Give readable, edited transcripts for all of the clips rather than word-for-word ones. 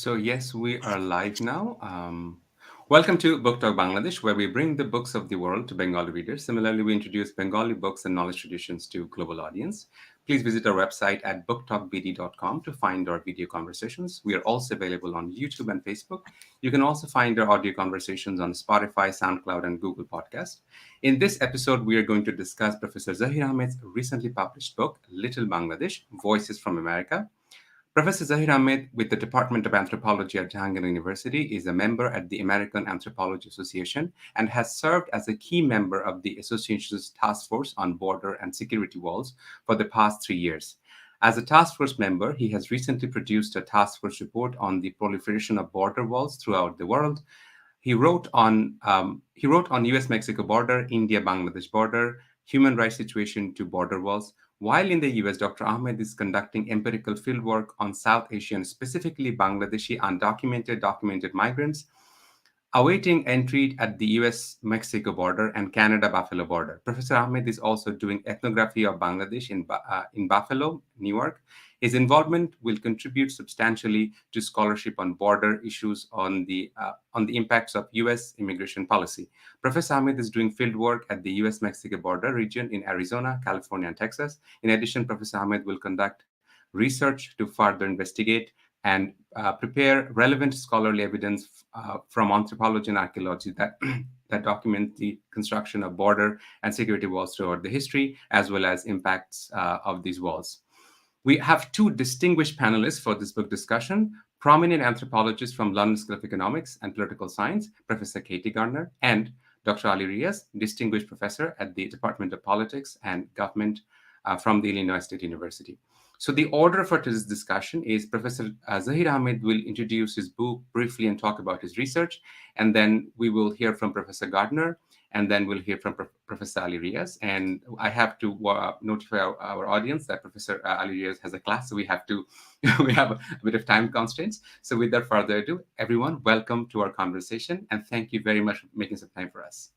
So, yes, we are live now. Welcome to Book Talk Bangladesh, where we bring the books of the world to Bengali readers. Similarly, we introduce Bengali books and knowledge traditions to global audience. Please visit our website at booktalkbd.com to find our video conversations. We are also available on YouTube and Facebook. You can also find our audio conversations on Spotify, SoundCloud, and Google Podcast. In this episode, we are going to discuss Professor Zahir Ahmed's recently published book, Little Bangladesh, Voices from America. Professor Zahir Ahmed with the Department of Anthropology at Jahangir University is a member at the American Anthropology Association and has served as a key member of the association's task force on border and security walls for the past 3 years. As a task force member, he has recently produced a task force report on the proliferation of border walls throughout the world. He wrote on U.S.-Mexico border, India-Bangladesh border, human rights situation to border walls. While in the US, Dr. Ahmed is conducting empirical fieldwork on South Asian, specifically Bangladeshi documented migrants awaiting entry at the US-Mexico border and Canada-Buffalo border. Professor Ahmed is also doing ethnography of Bangladesh in Buffalo, New York. His involvement will contribute substantially to scholarship on border issues on the impacts of US immigration policy. Professor Ahmed is doing field work at the US-Mexico border region in Arizona, California, and Texas. In addition, Professor Ahmed will conduct research to further investigate and prepare relevant scholarly evidence from anthropology and archaeology that that document the construction of border and security walls throughout the history, as well as impacts of these walls. We have two distinguished panelists for this book discussion: prominent anthropologist from London School of Economics and Political Science, Professor Katy Gardner, and Dr. Ali Riaz, distinguished professor at the Department of Politics and Government from the Illinois State University. So the order for today's discussion is Professor Zahir Ahmed will introduce his book briefly and talk about his research, and then we will hear from Professor Gardner, and then we'll hear from Professor Ali Riaz. And I have to notify our audience that Professor Ali Riaz has a class, so we have a bit of time constraints. So without further ado, everyone, welcome to our conversation, and thank you very much for making some time for us.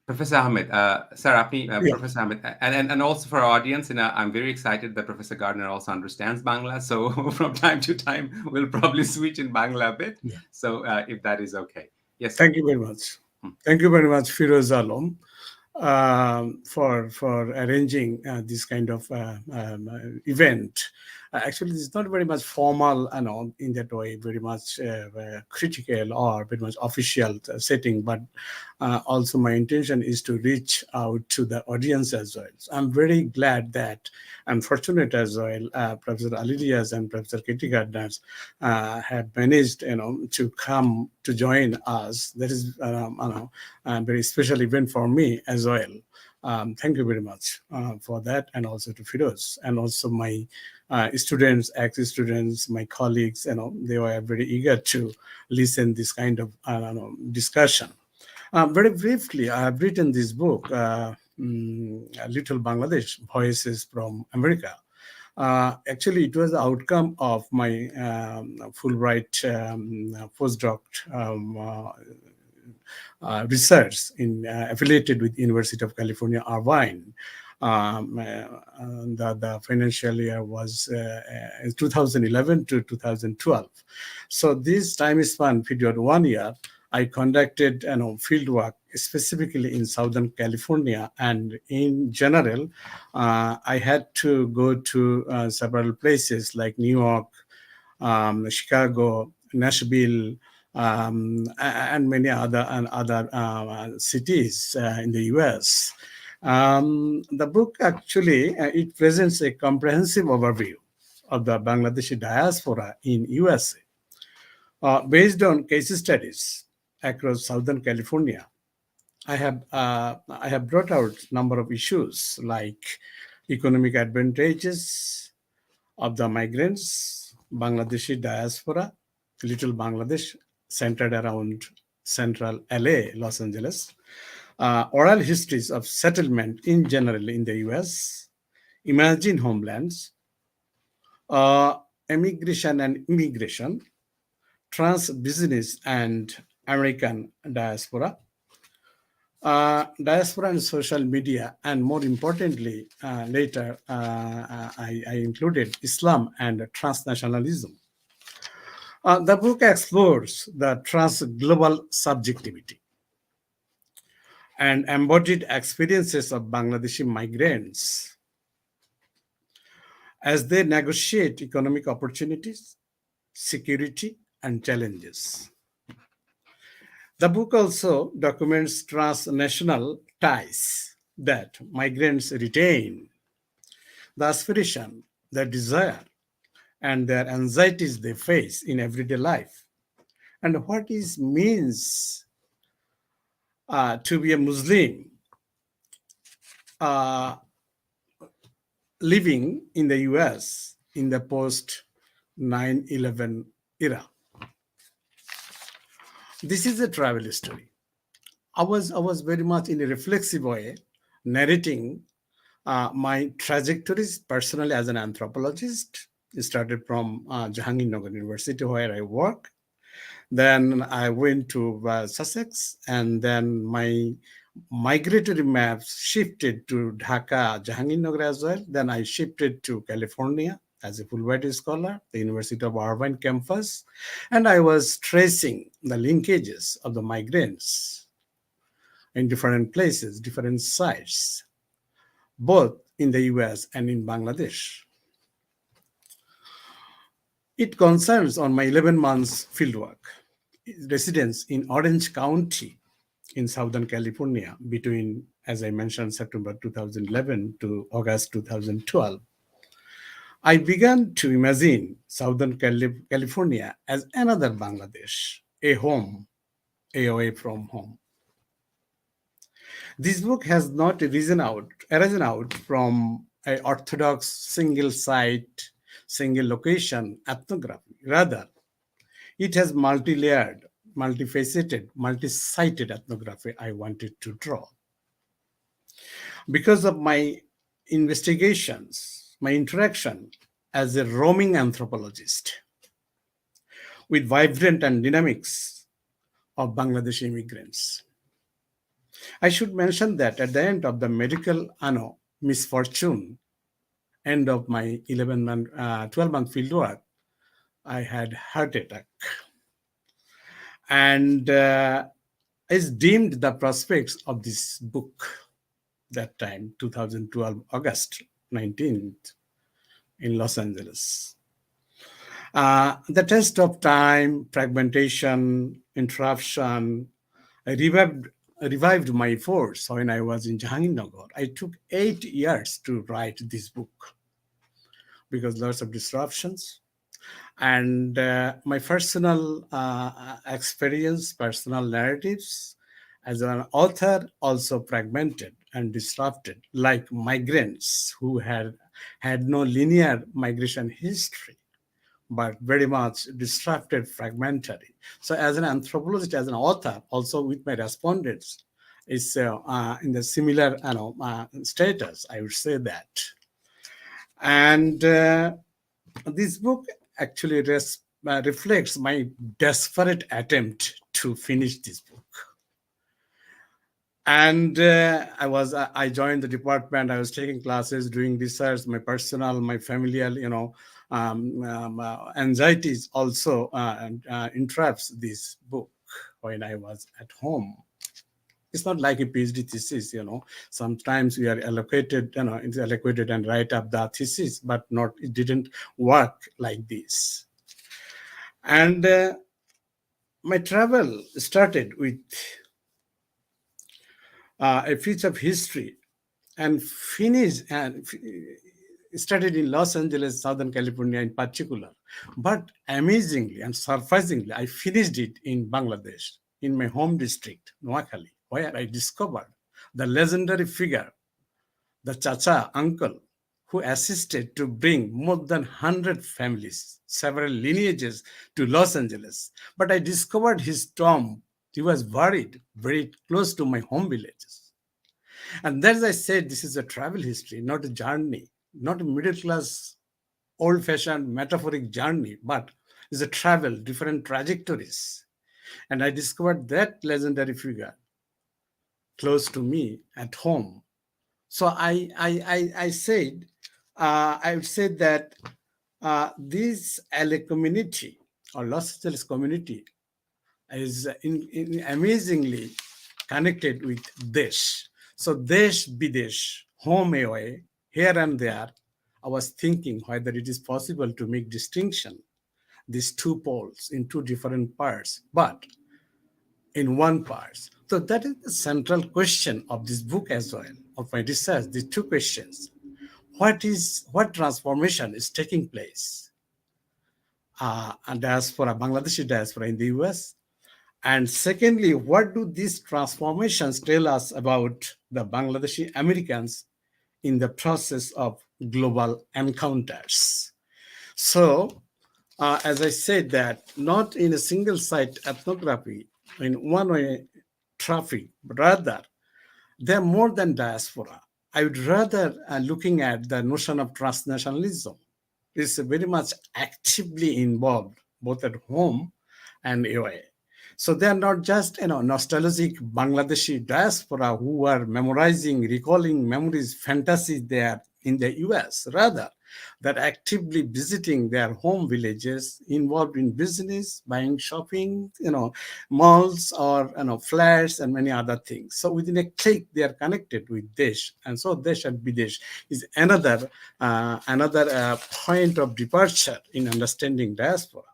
Professor Ahmed, sir, Yeah, Professor Ahmed, and also for our audience, I'm very excited that Professor Gardner also understands Bangla. So from time to time, we'll probably switch in Bangla a bit. yeah. So if that is okay. Yes, sir. Thank you very much. Hmm. Thank you very much, Firoz Alam, for arranging this kind of event. Actually, it's not very much formal and all in that way, very much critical or very much official setting, but also my intention is to reach out to the audience as well. So I'm very glad that I'm fortunate as well. Professor Ali Riaz and Professor Katy Gardner have managed, to come to join us. That is, a very special event for me as well. Thank you very much for that, and also to Firoz, and also my students, ex-students, my colleagues. They were very eager to listen this kind of discussion. Very briefly, I have written this book, Little Bangladesh: Voices from America. Actually, it was the outcome of my Fulbright postdoc research affiliated with University of California, Irvine. The financial year was 2011 to 2012. So this time span period, 1 year, I conducted field work specifically in Southern California, and in general, I had to go to several places like New York, Chicago, Nashville, and many other cities in the U.S. The book actually it presents a comprehensive overview of the Bangladeshi diaspora in USA, based on case studies across Southern California. I have brought out number of issues like economic advantages of the migrants, Bangladeshi diaspora, Little Bangladesh, centered around central LA, Los Angeles, oral histories of settlement in general in the US, emerging homelands, immigration and immigration, trans business and American diaspora, Diaspora and social media, and more importantly, later I included Islam and transnationalism. The book explores the trans-global subjectivity and embodied experiences of Bangladeshi migrants as they negotiate economic opportunities, security, and challenges. The book also documents transnational ties that migrants retain, the aspiration, their desire, and their anxieties they face in everyday life, and what it means to be a Muslim uh, living in the US in the post 9/11 era. This is a travel story. I was very much in a reflexive way narrating my trajectories personally as an anthropologist. It started from Jahangirnagar University where I work. Then I went to Sussex, and then my migratory maps shifted to Dhaka, Jahangirnagar as well. Then I shifted to California as a Fulbright scholar, the University of Irvine campus, and I was tracing the linkages of the migrants in different places, different sites, both in the US and in Bangladesh. It concerns on my 11 months fieldwork, residence in Orange County in Southern California between, as I mentioned, September 2011 to August 2012. I began to imagine Southern California as another Bangladesh, a home, away from home. This book has not arisen out from a orthodox single site, single location ethnography. Rather, it has multi-layered, multifaceted, multi-sited ethnography I wanted to draw. Because of my investigations, my interaction as a roaming anthropologist with vibrant and dynamics of Bangladeshi immigrants. I should mention that at the end of the medical misfortune, end of my 12-month fieldwork, I had heart attack. And is deemed the prospects of this book that time, 2012, August 19th, in Los Angeles. The test of time, fragmentation, interruption, I revived my force when I was in Jahangirnagar. I took 8 years to write this book because lots of disruptions. And my personal experience, personal narratives as an author also fragmented and disrupted, like migrants who had no linear migration history, but very much disrupted, fragmentary. So as an anthropologist, as an author, also with my respondents, is in the similar status, I would say that. And this book actually reflects my desperate attempt to finish this book. And I joined the department. I was taking classes, doing research. My personal, my familial, anxieties also interrupts this book when I was at home. It's not like a PhD thesis, Sometimes we are allocated, it's allocated and write up the thesis, but it didn't work like this. And my travel started with a piece of history and started in Los Angeles, Southern California in particular. But amazingly and surprisingly, I finished it in Bangladesh, in my home district, Noakhali, where I discovered the legendary figure, the Chacha uncle, who assisted to bring more than 100 families, several lineages to Los Angeles. But I discovered his tomb. He was buried very close to my home villages. And as I said, this is a travel history, not a journey, not a middle-class, old-fashioned metaphoric journey, but it's a travel, different trajectories. And I discovered that legendary figure close to me at home. So I said, I would say that this LA community or Los Angeles community is amazingly connected with Desh. So Desh, Bidesh, home away, here and there, I was thinking whether it is possible to make distinction these two poles in two different parts, but in one part. So that is the central question of this book as well, of my research, these two questions. What transformation is taking place and diaspora, Bangladeshi diaspora in the US? And secondly, what do these transformations tell us about the Bangladeshi Americans in the process of global encounters? So, as I said, that not in a single site ethnography, in one way traffic, but rather they're more than diaspora. I would rather looking at the notion of transnationalism is very much actively involved both at home and away. So they are not just nostalgic Bangladeshi diaspora who are memorizing, recalling memories, fantasies there in the US. Rather, they're actively visiting their home villages, involved in business, buying, shopping, malls or flats and many other things. So within a click, they are connected with Desh, and so Desh and Bidesh is another point of departure in understanding diaspora.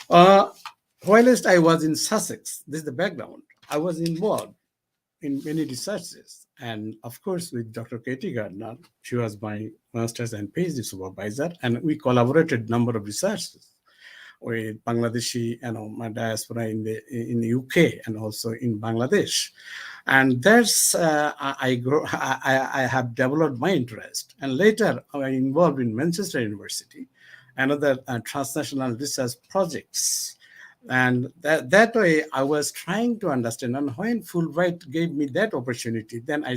Uh, whilst I was in Sussex, this is the background, I was involved in many researches. And of course, with Dr. Katy Gardner, she was my master's and PhD supervisor, and we collaborated number of researches with Bangladeshi, my diaspora in the UK and also in Bangladesh. And that's I have developed my interest. And later, I involved in Manchester University, another transnational research projects. And that way, I was trying to understand. And when Fulbright gave me that opportunity, then I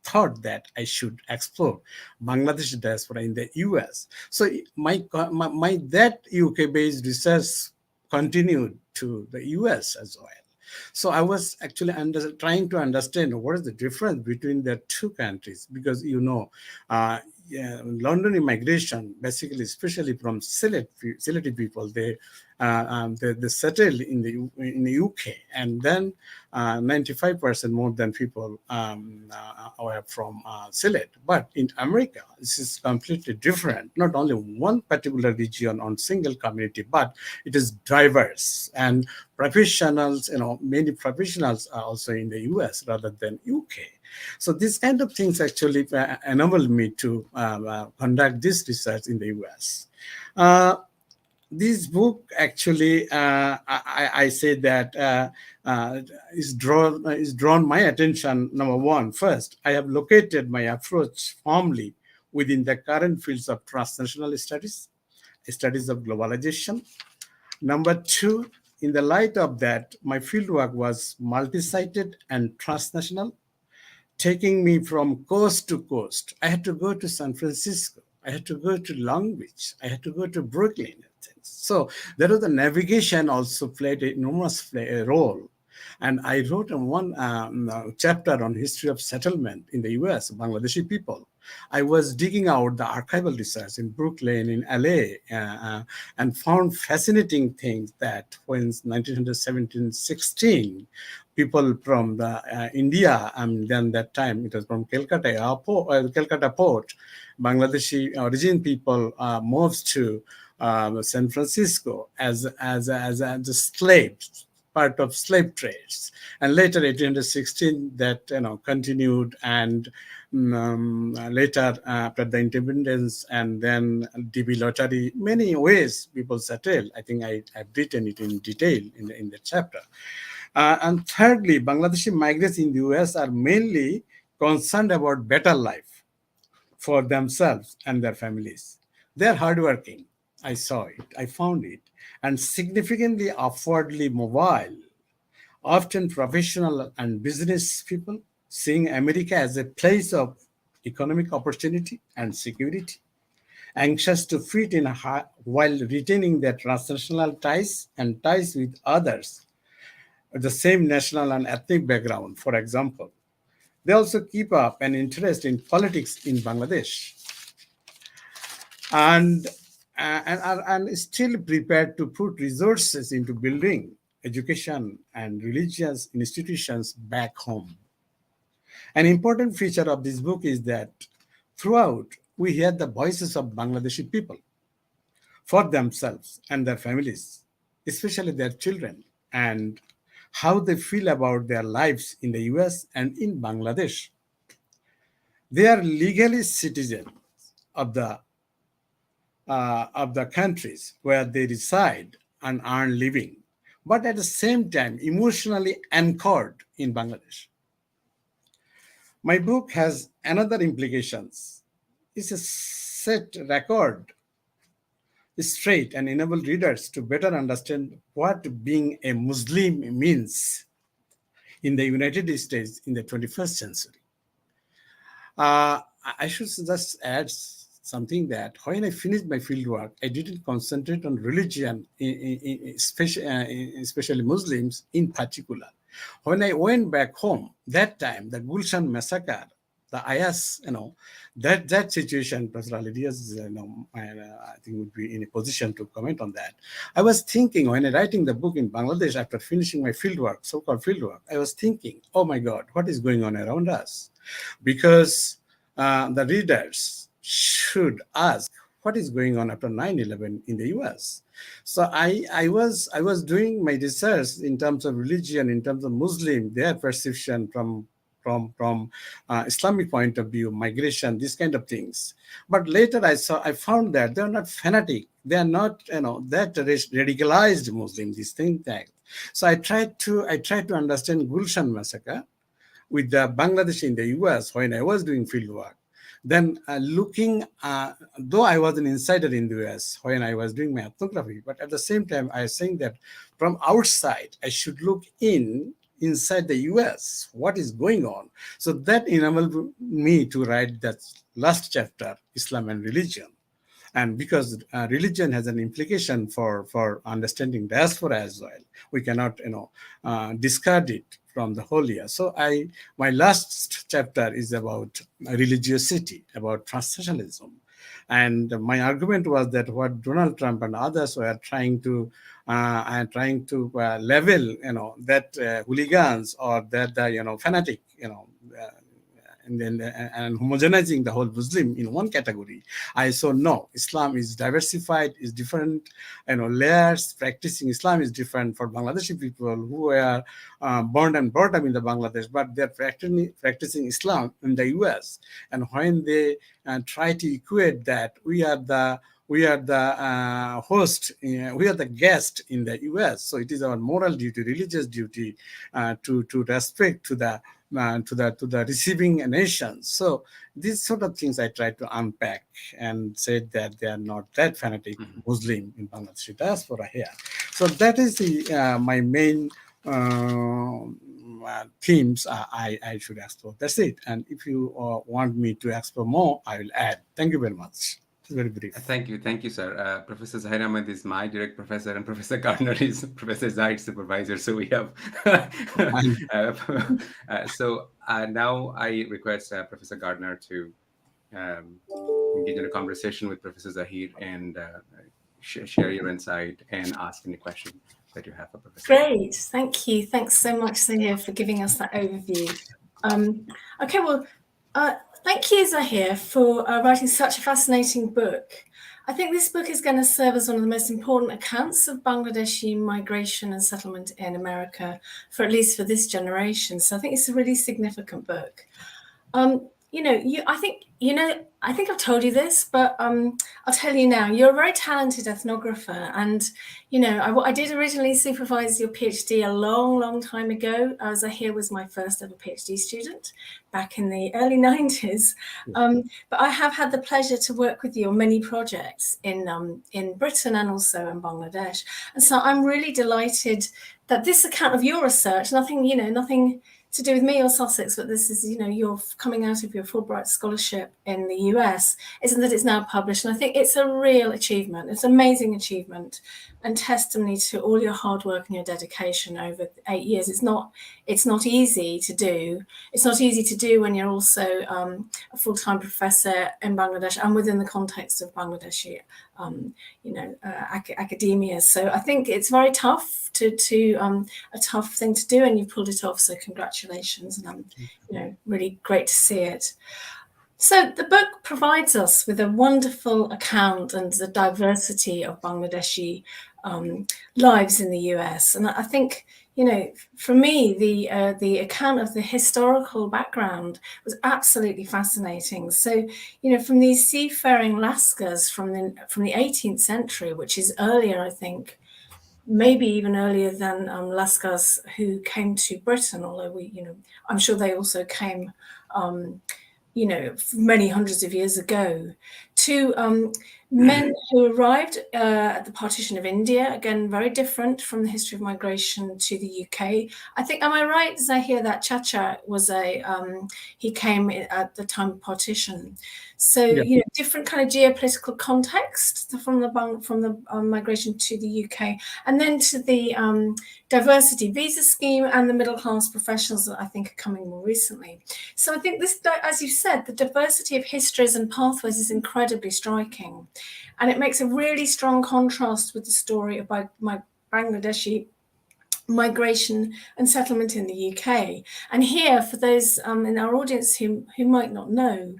thought that I should explore Bangladesh diaspora in the US. So my that UK-based research continued to the US as well. So I was actually trying to understand what is the difference between the two countries, because London immigration, basically, especially from Sylheti people, they settled in the UK, and then 95% more than people are from Sylhet. But in America, this is completely different. Not only one particular region on single community, but it is diverse, and professionals. Many professionals are also in the US rather than UK. So these kind of things actually enabled me to conduct this research in the US. This book actually, I say that is drawn my attention. Number one, first, I have located my approach firmly within the current fields of transnational studies of globalization. Number two, in the light of that, my fieldwork was multi-sited and transnational, taking me from coast to coast. I had to go to San Francisco. I had to go to Long Beach. I had to go to Brooklyn. And things. So there was the navigation also played an enormous role. And I wrote one chapter on history of settlement in the US, Bangladeshi people. I was digging out the archival research in Brooklyn, in LA, and found fascinating things that when 1917, 16, people from the India, and then that time it was from Calcutta port, Bangladeshi origin people moved to San Francisco as slaves, part of slave trades, and later 1816 that continued, and later after the independence, and then DB lottery, many ways people settled. I think I've written it in detail in the chapter. And thirdly, Bangladeshi migrants in the US are mainly concerned about better life for themselves and their families. They're hardworking. I saw it, I found it, and significantly upwardly mobile, often professional and business people, seeing America as a place of economic opportunity and security, anxious to fit in while retaining their transnational ties and ties with others, the same national and ethnic background, for example. They also keep up an interest in politics in Bangladesh and, and still prepared to put resources into building education and religious institutions back home. An important feature of this book is that throughout we hear the voices of Bangladeshi people for themselves and their families, especially their children, and how they feel about their lives in the US and in Bangladesh. They are legally citizens of the countries where they reside and earn living, but at the same time emotionally anchored in Bangladesh. My book has another implications. It's a set record straight and enable readers to better understand what being a Muslim means in the United States in the 21st century. I should just add something that when I finished my fieldwork, I didn't concentrate on religion, especially Muslims in particular. When I went back home, that time, the Gulshan massacre, the IS, that situation, Professor Ali Riaz, I think would be in a position to comment on that. I was thinking when I writing the book in Bangladesh after finishing my fieldwork, so-called fieldwork, I was thinking, oh my God, what is going on around us? Because the readers should ask what is going on after 9/11 in the US. So I was doing my research in terms of religion, in terms of Muslim, their perception from Islamic point of view, migration, these kind of things. But later I found that they are not fanatic. They are not that radicalized Muslim. These things. So I tried to understand Gulshan massacre with the Bangladesh in the US when I was doing field work. Then though I was an insider in the US when I was doing my ethnography, but at the same time, I was saying that from outside, I should look inside the US, what is going on. So that enabled me to write that last chapter, Islam and Religion. And because religion has an implication for understanding diaspora as well, we cannot discard it from the whole year. So my last chapter is about religiosity, about transnationalism. And my argument was that what Donald Trump and others were trying to level, that hooligans or that fanatic, and homogenizing the whole Muslim in one category. I saw no, Islam is diversified, is different, layers. Practicing Islam is different for Bangladeshi people who are born and brought up in the Bangladesh, but they're practicing Islam in the US. And when they try to equate that we are the host, we are the guest in the US. So it is our moral duty, religious duty, to respect to the receiving nation. So these sort of things I try to unpack and said that they are not that fanatic Muslim in Bangladeshi diaspora here. So that is my main themes I should explore. That's it. And if you want me to explore more, I will add. Thank you very much. It's very brief. Thank you, sir. Professor Zahir Ahmed is my direct professor, and Professor Gardner is Professor Zahir's supervisor. So we have. Now I request Professor Gardner to engage in a conversation with Professor Zahir and share your insight and ask any question that you have for Professor. Great, thank you. Thanks so much, Zahir, for giving us that overview. Okay, well. Thank you, Zahir, for writing such a fascinating book. I think this book is going to serve as one of the most important accounts of Bangladeshi migration and settlement in America, at least for this generation. So I think it's a really significant book. I think I've told you this, but I'll tell you now, you're a very talented ethnographer. And, I did originally supervise your PhD a long, long time ago. Zahir was my first ever PhD student back in the early 90s. But I have had the pleasure to work with you on many projects in Britain and also in Bangladesh. And so I'm really delighted that this account of your research, nothing to do with me or Sussex, but this is, you're coming out of your Fulbright scholarship in the US, isn't that it's now published. And I think it's a real achievement. It's an amazing achievement and testimony to all your hard work and your dedication over 8 years. It's not easy to do. It's not easy to do when you're also a full-time professor in Bangladesh and within the context of Bangladeshi, academia. So I think it's very tough a tough thing to do, and you pulled it off. So congratulations, and really great to see it. So the book provides us with a wonderful account and the diversity of Bangladeshi lives in the US, and I think, for me, the account of the historical background was absolutely fascinating. So, from these seafaring Lascars from the 18th century, which is earlier, I think, maybe even earlier than Lascars who came to Britain, although I'm sure they also came, many hundreds of years ago, to men who arrived at the partition of India, again, very different from the history of migration to the UK. I think, am I right, Zahir, that Chacha was he came at the time of partition. So, different kind of geopolitical context from the migration to the UK, and then to the diversity visa scheme and the middle class professionals that I think are coming more recently. So I think this, as you said, the diversity of histories and pathways is incredibly striking. And it makes a really strong contrast with the story of my Bangladeshi migration and settlement in the UK. And here, for those in our audience who might not know,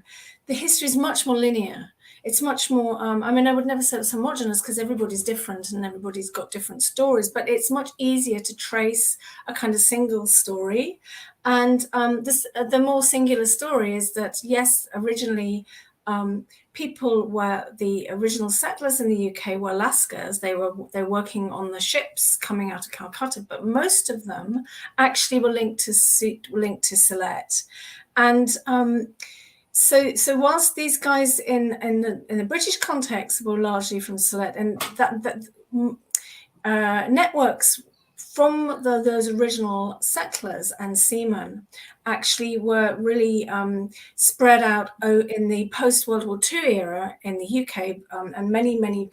the history is much more linear. It's much more, I would never say it's homogenous because everybody's different and everybody's got different stories, but it's much easier to trace a kind of single story. And the more singular story is that, yes, originally, the original settlers in the UK were Lascars. They're working on the ships coming out of Calcutta, but most of them actually were linked to Sylhet. And so whilst these guys in the British context were largely from Sylhet, and that networks from those original settlers and seamen actually were really spread out in the post-World War II era in the UK, and many men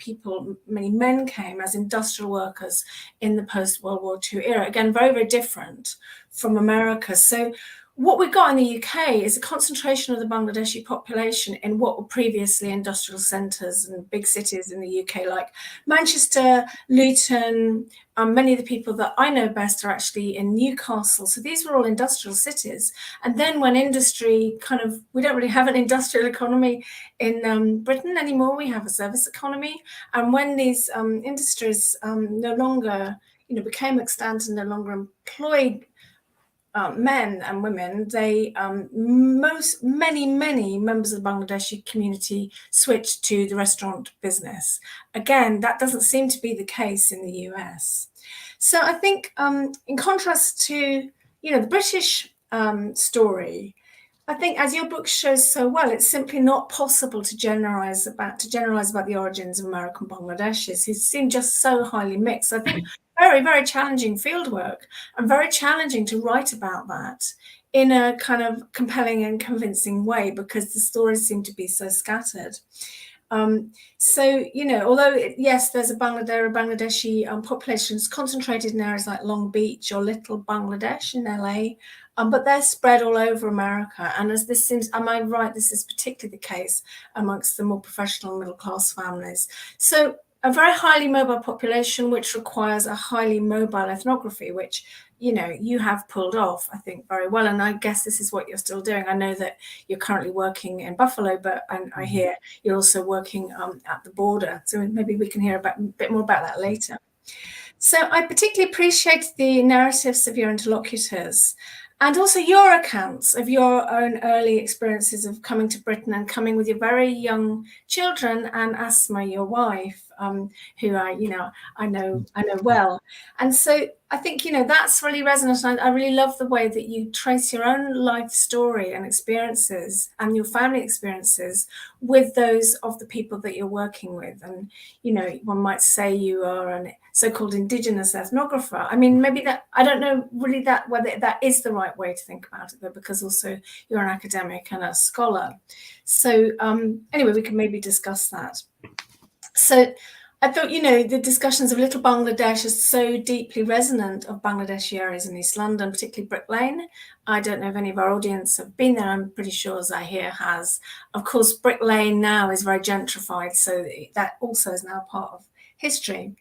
came as industrial workers in the post-World War II era. Again, very, very different from America. So what we got in the UK is a concentration of the Bangladeshi population in what were previously industrial centres and big cities in the UK, like Manchester, Luton. Many of the people that I know best are actually in Newcastle. So these were all industrial cities. And then when industry we don't really have an industrial economy in Britain anymore. We have a service economy. And when these industries no longer, became extant and no longer employed men and women, many members of the Bangladeshi community switched to the restaurant business. Again, that doesn't seem to be the case in the US. So I think, in contrast to the British story, I think, as your book shows so well, it's simply not possible to generalize about the origins of American Bangladeshis, who seem just so highly mixed. I think very, very challenging fieldwork, and very challenging to write about that in a kind of compelling and convincing way, because the stories seem to be so scattered. So, although, yes, there are Bangladeshi populations concentrated in areas like Long Beach or Little Bangladesh in LA, but they're spread all over America. And as this seems, am I right, this is particularly the case amongst the more professional middle-class families. So a very highly mobile population, which requires a highly mobile ethnography, which, you have pulled off, I think, very well. And I guess this is what you're still doing. I know that you're currently working in Buffalo, but I hear you're also working at the border. So maybe we can hear a bit more about that later. So I particularly appreciate the narratives of your interlocutors, and also your accounts of your own early experiences of coming to Britain and coming with your very young children and Asma, your wife, who I know well. And so I think, that's really resonant. I really love the way that you trace your own life story and experiences and your family experiences with those of the people that you're working with. And, one might say you are a so-called indigenous ethnographer. I mean, maybe that, I don't know really whether that is the right way to think about it, though, because also you're an academic and a scholar. So anyway, we can maybe discuss that. So I thought, the discussions of Little Bangladesh are so deeply resonant of Bangladeshi areas in East London, particularly Brick Lane. I don't know if any of our audience have been there. I'm pretty sure Zahir has. Of course, Brick Lane now is very gentrified, so that also is now part of history.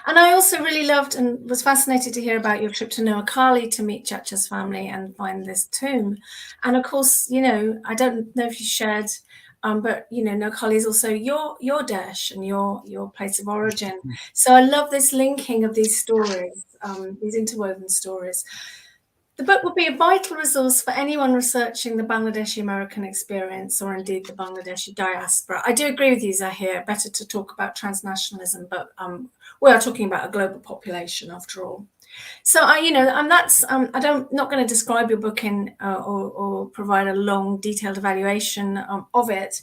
And I also really loved and was fascinated to hear about your trip to Noakhali to meet Chacha's family and find this tomb. And of course, I don't know if you shared, but Noakhali is also your dash and your place of origin. So I love this linking of these stories, these interwoven stories. The book would be a vital resource for anyone researching the Bangladeshi American experience or indeed the Bangladeshi diaspora. I do agree with you, Zahir, better to talk about transnationalism, but we are talking about a global population after all. So I'm not going to describe your book in or provide a long, detailed evaluation of it.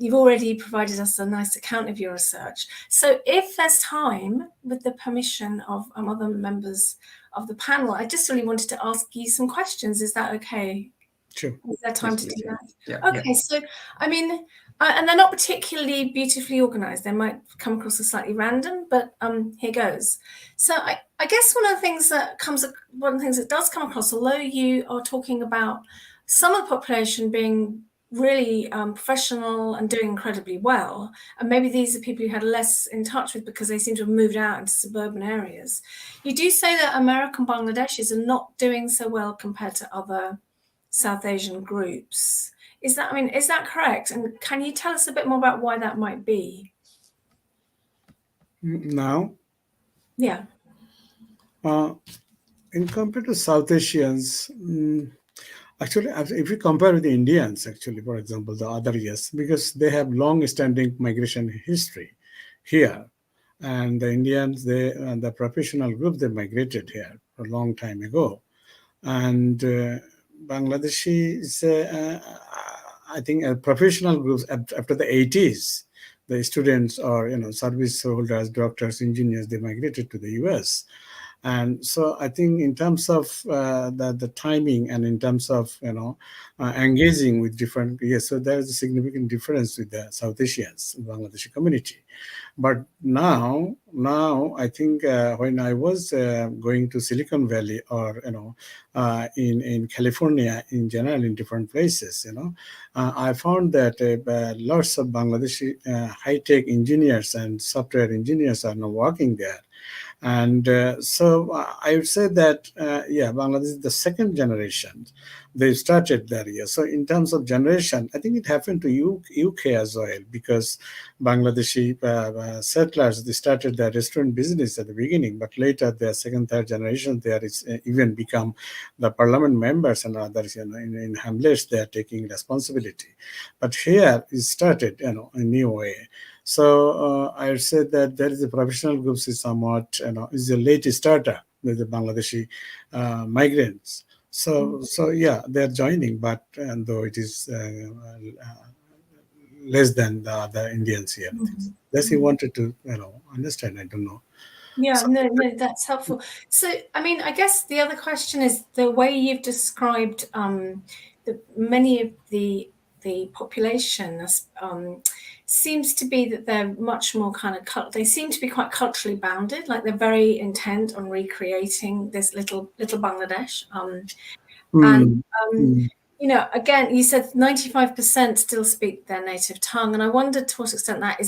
You've already provided us a nice account of your research. So if there's time, with the permission of other members of the panel, I just really wanted to ask you some questions. Is that okay? Sure. Is there time to do that? Yeah. Okay. Yeah. So, I mean, and they're not particularly beautifully organized. They might come across as slightly random, but here goes. So I guess one of the things that does come across, although you are talking about some of the population being really professional and doing incredibly well, and maybe these are people you had less in touch with because they seem to have moved out into suburban areas. You do say that American Bangladeshis are not doing so well compared to other South Asian groups. Is that correct? And can you tell us a bit more about why that might be? Now, yeah. In compared to South Asians, actually, if you compare with the Indians, actually, for example, the other years, because they have long-standing migration history here, and the Indians, the professional group, they migrated here a long time ago, and Bangladeshi is, I think, professional groups after the 80s. The students or service holders, doctors, engineers, they migrated to the US. And so I think in terms of the timing and in terms of engaging with different, yes, so there is a significant difference with the South Asians, Bangladeshi community. But now I think when I was going to Silicon Valley or in California in general, in different places, I found that lots of Bangladeshi high-tech engineers and software engineers are now working there. And so I would say that, Bangladesh is the second generation. They started there. Yeah. So in terms of generation, I think it happened to UK as well, because Bangladeshi settlers, they started their restaurant business at the beginning, but later their second, third generation there is even become the parliament members and others, in hamlets, they are taking responsibility. But here it started, a new way. So I would say that there is a professional groups is somewhat, is a late starter with the Bangladeshi migrants. So yeah, they're joining, but though it is less than the Indians here. That's he wanted to understand. I don't know. Yeah, no, that's helpful. So, I mean, I guess the other question is the way you've described many of the population seems to be that they're much more kind of they seem to be quite culturally bounded, like they're very intent on recreating this little Bangladesh. And again, you said 95% still speak their native tongue, and I wondered to what extent that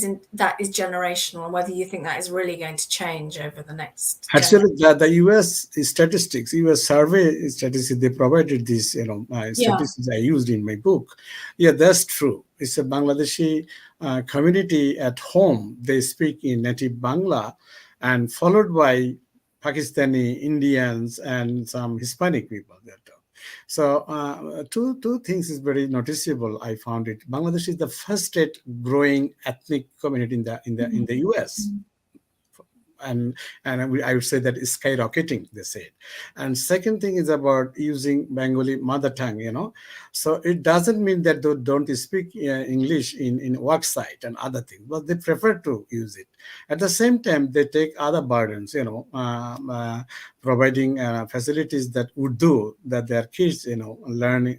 is generational, and whether you think that is really going to change over the next. Actually, the U.S. statistics, U.S. survey statistics, they provided these, statistics I used in my book. Yeah, that's true. It's a Bangladeshi community at home. They speak in native Bangla, and followed by Pakistani, Indians, and some Hispanic people there. So two things is very noticeable. I found it. Bangladesh is the first growing ethnic community in the U.S. I would say that is skyrocketing, they said. And second thing is about using Bengali mother tongue, so it doesn't mean that they don't speak English in work site and other things, but they prefer to use it. At the same time, they take other burdens, providing facilities that would do that their kids, learn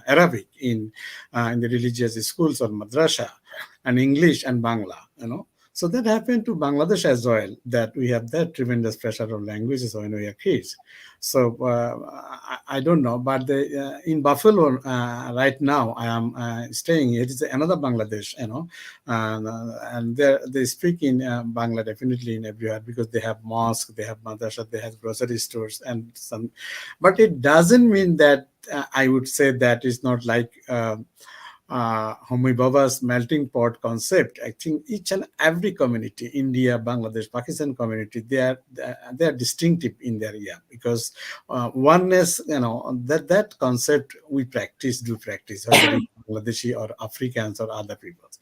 Arabic in the religious schools or madrasa, and English and Bangla, So that happened to Bangladesh as well, that we have that tremendous pressure of languages when we are kids. So I don't know, but in Buffalo right now, I am staying. It is another Bangladesh, and they speak in Bangla definitely in everywhere, because they have mosque, they have madrasa, they have grocery stores and some. But it doesn't mean that I would say that it's not like. Homi Baba's melting pot concept. I think each and every community, India, Bangladesh, Pakistan community, they are distinctive in their area, because oneness, that concept we do practice, whether it's Bangladeshi or Africans or other peoples.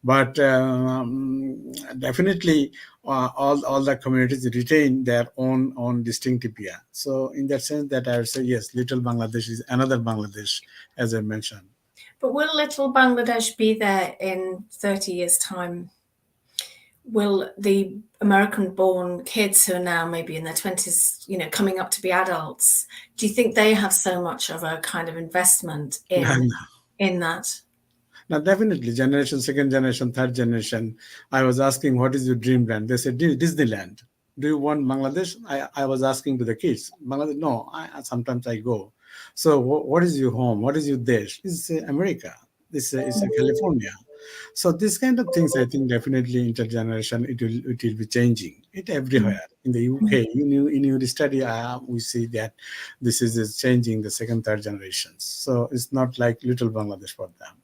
But definitely all the communities retain their own distinctive area. So in that sense, that I would say yes, little Bangladesh is another Bangladesh, as I mentioned. But will little Bangladesh be there in 30 years' time? Will the American-born kids who are now maybe in their 20s, coming up to be adults, do you think they have so much of a kind of investment in that? Now, definitely, second generation, third generation. I was asking, what is your dreamland? They said, Disneyland. Do you want Bangladesh? I was asking to the kids. Bangladesh? No, sometimes I go. So what is your home? What is your desh? It's America. This is California. So this kind of things, I think definitely intergeneration, it will be changing. It everywhere. In the UK, in your study, we see that this is changing the second, third generations. So it's not like little Bangladesh for them.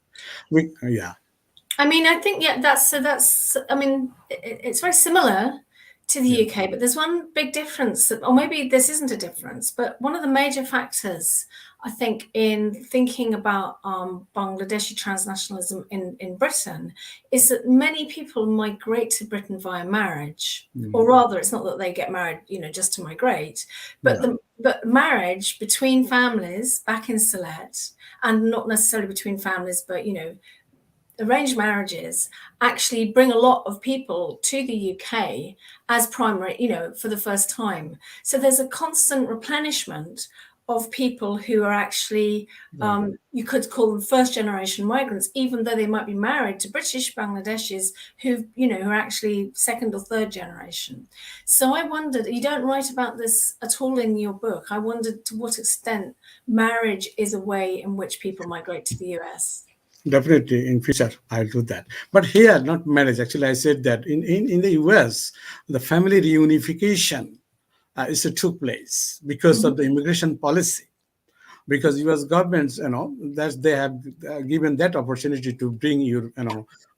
I mean, I think, I mean, it's very similar to the UK, but there's one big difference, or maybe this isn't a difference, but one of the major factors, I think, in thinking about Bangladeshi transnationalism in Britain is that many people migrate to Britain via marriage, or rather, it's not that they get married, just to migrate, but but marriage between families back in Sylhet, and not necessarily between families, but arranged marriages actually bring a lot of people to the UK as primary, for the first time. So there's a constant replenishment of people who are actually, you could call them first generation migrants, even though they might be married to British Bangladeshis who are actually second or third generation. So I wondered, you don't write about this at all in your book. I wondered to what extent marriage is a way in which people migrate to the US. Definitely, in future, I'll do that. But here, not marriage. Actually, I said that in the US, the family reunification took place because of the immigration policy. Because U.S. governments, that they have given that opportunity to bring your,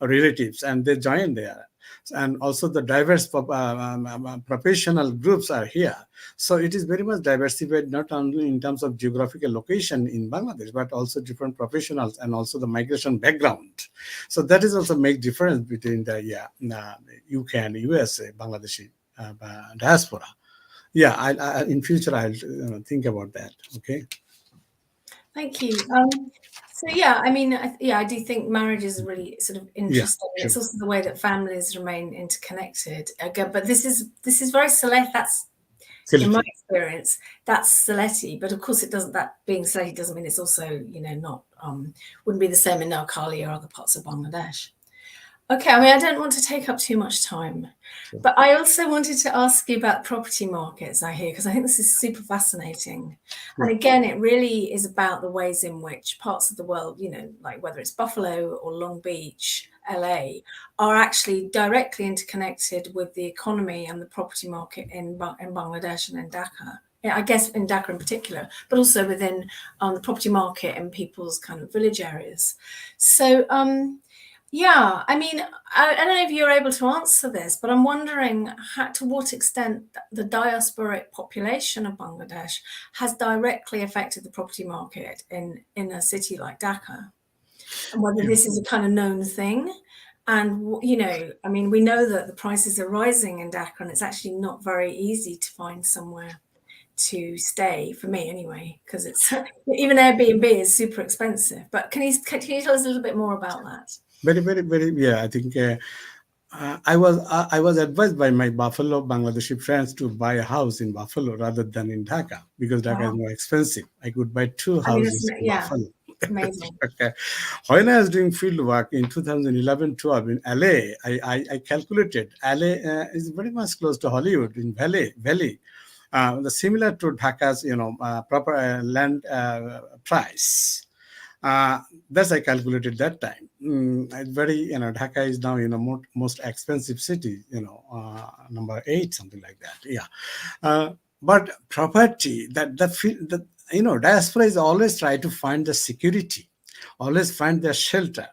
relatives, and they join there. And also the diverse professional groups are here. So it is very much diversified, not only in terms of geographical location in Bangladesh, but also different professionals and also the migration background. So that is also make difference between the UK and USA, Bangladeshi diaspora. Yeah, I in future I'll think about that. Okay. Thank you. So I mean, I do think marriage is really sort of interesting. Yeah, sure. It's also the way that families remain interconnected. Again, but this is very Sylhet. That's in my experience, that's Sylheti. But of course, it doesn't. That being Sylheti doesn't mean it's also not wouldn't be the same in Noakhali or other parts of Bangladesh. Okay, I mean, I don't want to take up too much time, but I also wanted to ask you about property markets, because I think this is super fascinating. And again, it really is about the ways in which parts of the world, like whether it's Buffalo or Long Beach, LA, are actually directly interconnected with the economy and the property market in Bangladesh and in Dhaka. I guess in Dhaka in particular, but also within the property market in people's kind of village areas. So, I mean, I don't know if you're able to answer this, but I'm wondering to what extent the diasporic population of Bangladesh has directly affected the property market in a city like Dhaka, and whether this is a kind of known thing, And, you know, I mean, we know that the prices are rising in Dhaka, and it's actually not very easy to find somewhere to stay, for me anyway, because it's even Airbnb is super expensive. But can you tell us a little bit more about that? Very, very, very. Yeah, I think I was advised by my Buffalo Bangladeshi friends to buy a house in Buffalo rather than in Dhaka because Dhaka is Wow. more expensive. I could buy two I mean, that's, houses in yeah, Buffalo. amazing. Okay. When I was doing field work in 2011-12 in LA, I calculated LA is very much close to Hollywood in Valley. The similar to Dhaka's, proper land price. That's I calculated that time. It's very, Dhaka is now, most expensive city, number 8, something like that. Yeah. But property, that diaspora is always try to find the security, always find the shelter.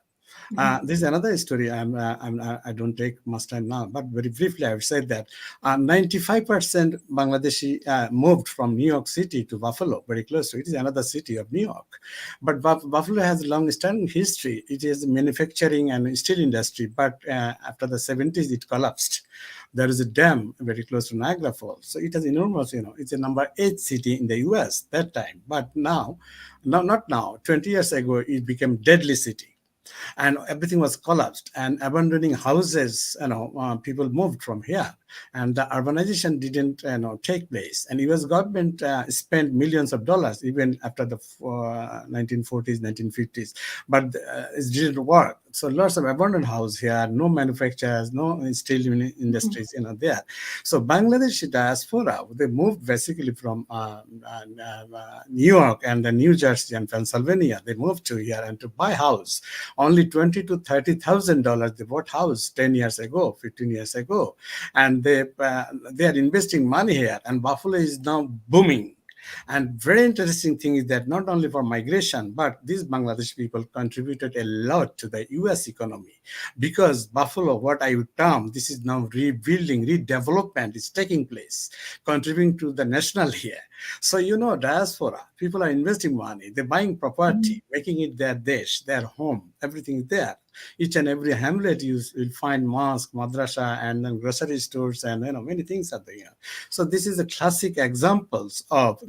This is another story. I don't take much time now, but very briefly, I would say that 95% Bangladeshi moved from New York City to Buffalo, very close to it. It is another city of New York. But Buffalo has a long-standing history. It is manufacturing and steel industry, but after the 70s, it collapsed. There is a dam very close to Niagara Falls. So it has enormous, it's a number 8 city in the US that time. But now, not now, 20 years ago, it became deadly city. And everything was collapsed and abandoning houses, people moved from here, and the urbanization didn't take place, and US government spent millions of dollars even after the 1940s 1950s, but it didn't work. So lots of abandoned house here, no manufacturers, no steel industries there. So Bangladeshi diaspora, they moved basically from New York and then New Jersey and Pennsylvania. They moved to here and to buy house. Only $20,000 to $30,000 they bought house 10 years ago, 15 years ago, and they are investing money here, and Buffalo is now booming. And very interesting thing is that not only for migration, but these Bangladeshi people contributed a lot to the US economy, because Buffalo, what I would term, this is now rebuilding, redevelopment is taking place, contributing to the national here. So, diaspora, people are investing money, they're buying property, making it their dish, their home, everything is there. Each and every hamlet you will find mosque, madrasa, and then grocery stores, and many things are there. So this is a classic examples of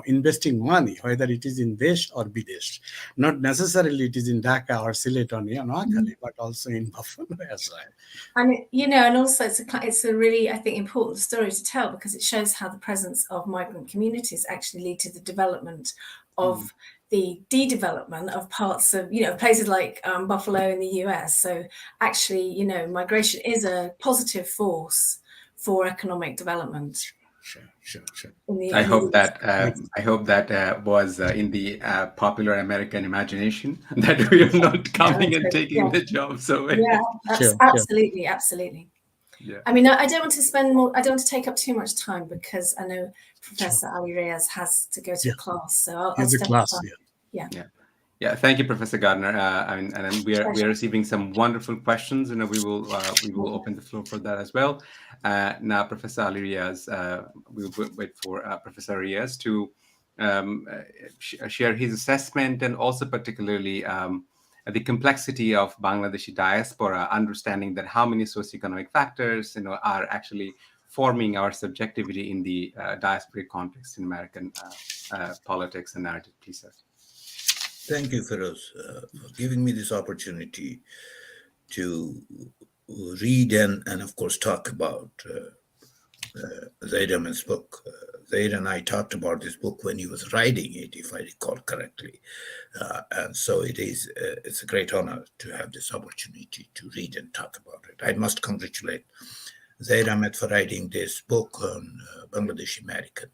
investing money, whether it is in Desh or Bidesh. Not necessarily it is in Dhaka or Sylhet or Noakhali, but also in Buffalo as well. And and also it's a really, I think, important story to tell, because it shows how the presence of migrant communities actually lead to the development of the de-development of parts of places like Buffalo in the US. So actually, migration is a positive force for economic development. Sure. I hope that was in the popular American imagination, that we are not coming and taking the jobs away. Yeah, absolutely. Yeah. I mean, I don't want to spend more. I don't want to take up too much time, because I know Professor Ali Riaz has to go to a class. So I'll step aside. Yeah. Thank you, Professor Gardner. And we are receiving some wonderful questions, and we will open the floor for that as well. Now, Professor Ali Riaz, we will wait for Professor Riaz to share his assessment, and also particularly the complexity of Bangladeshi diaspora, understanding that how many socioeconomic factors are actually forming our subjectivity in the diasporic context in American politics and narrative. Please, sir. Thank you, Feroz, for giving me this opportunity to read and of course, talk about Zahir Ahmed's book. Zahir and I talked about this book when he was writing it, if I recall correctly. And so it's a great honor to have this opportunity to read and talk about it. I must congratulate Zahir Ahmed for writing this book on Bangladeshi American.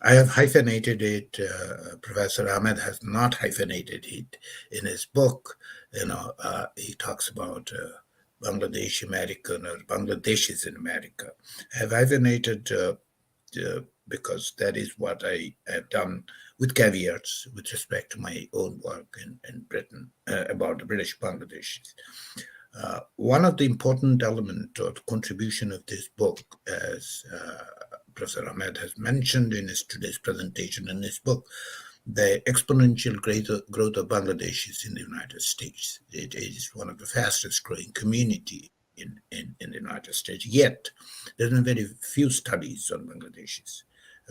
I have hyphenated it. Professor Ahmed has not hyphenated it in his book. He talks about Bangladeshi American or Bangladeshis in America. I have hyphenated because that is what I have done with caveats with respect to my own work in Britain about the British Bangladeshis. One of the important elements or contribution of this book, as Professor Ahmed has mentioned in today's presentation in his book, the exponential growth of Bangladeshis in the United States. It is one of the fastest growing community in the United States. Yet, there's been very few studies on Bangladeshis.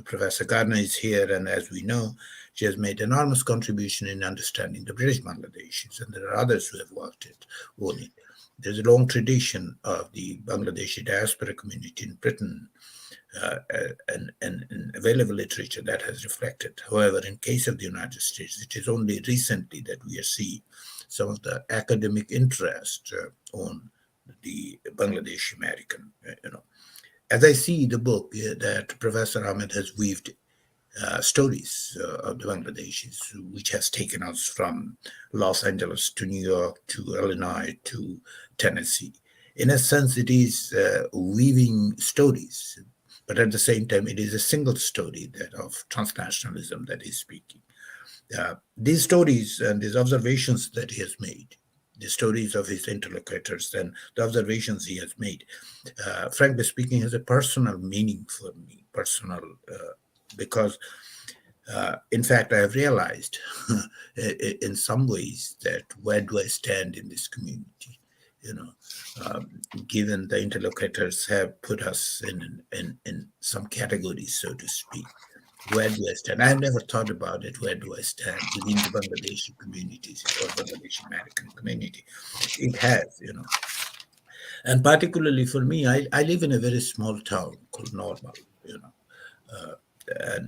Professor Gardner is here, and as we know, she has made enormous contribution in understanding the British Bangladeshis, and there are others who have worked on it. There's a long tradition of the Bangladeshi diaspora community in Britain and available literature that has reflected. However, in case of the United States, it is only recently that we are seeing some of the academic interest on the Bangladeshi American. As I see the book that Professor Ahmed has weaved stories of the Bangladeshis, which has taken us from Los Angeles to New York to Illinois to Tennessee. In a sense, it is weaving stories, but at the same time, it is a single story that of transnationalism that he's speaking. These stories and these observations that he has made, the stories of his interlocutors and the observations he has made, frankly speaking, has a personal meaning for me, because in fact, I have realized in some ways that where do I stand in this community? Given the interlocutors have put us in some categories, so to speak. Where do I stand? I have never thought about it. Where do I stand within the Bangladeshi communities or Bangladeshi American community? It has, And particularly for me, I live in a very small town called Normal,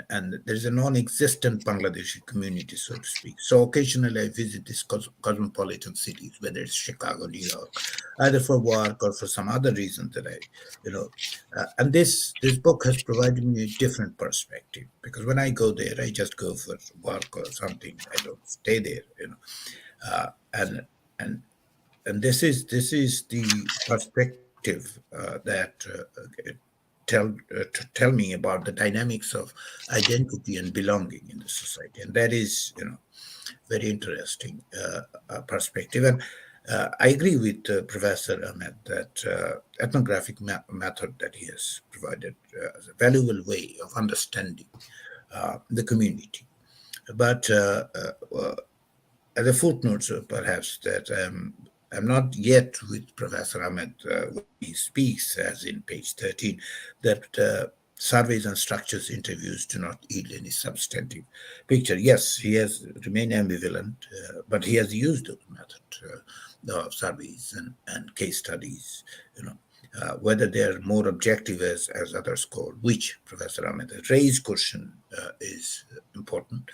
and there's a non-existent Bangladeshi community, so to speak. So occasionally I visit these cosmopolitan cities, whether it's Chicago, New York, either for work or for some other reason that and this book has provided me a different perspective, because when I go there, I just go for work or something. I don't stay there, and this is the perspective that tell me about the dynamics of identity and belonging in the society, and that is very interesting perspective. And I agree with Professor Ahmed that ethnographic method that he has provided as a valuable way of understanding the community. But as a footnote, perhaps that I'm not yet with Professor Ahmed when he speaks, as in page 13, that surveys and structures interviews do not yield any substantive picture. Yes, he has remained ambivalent, but he has used the method of surveys and case studies, whether they are more objective as others call, which Professor Ahmed has raised question is important.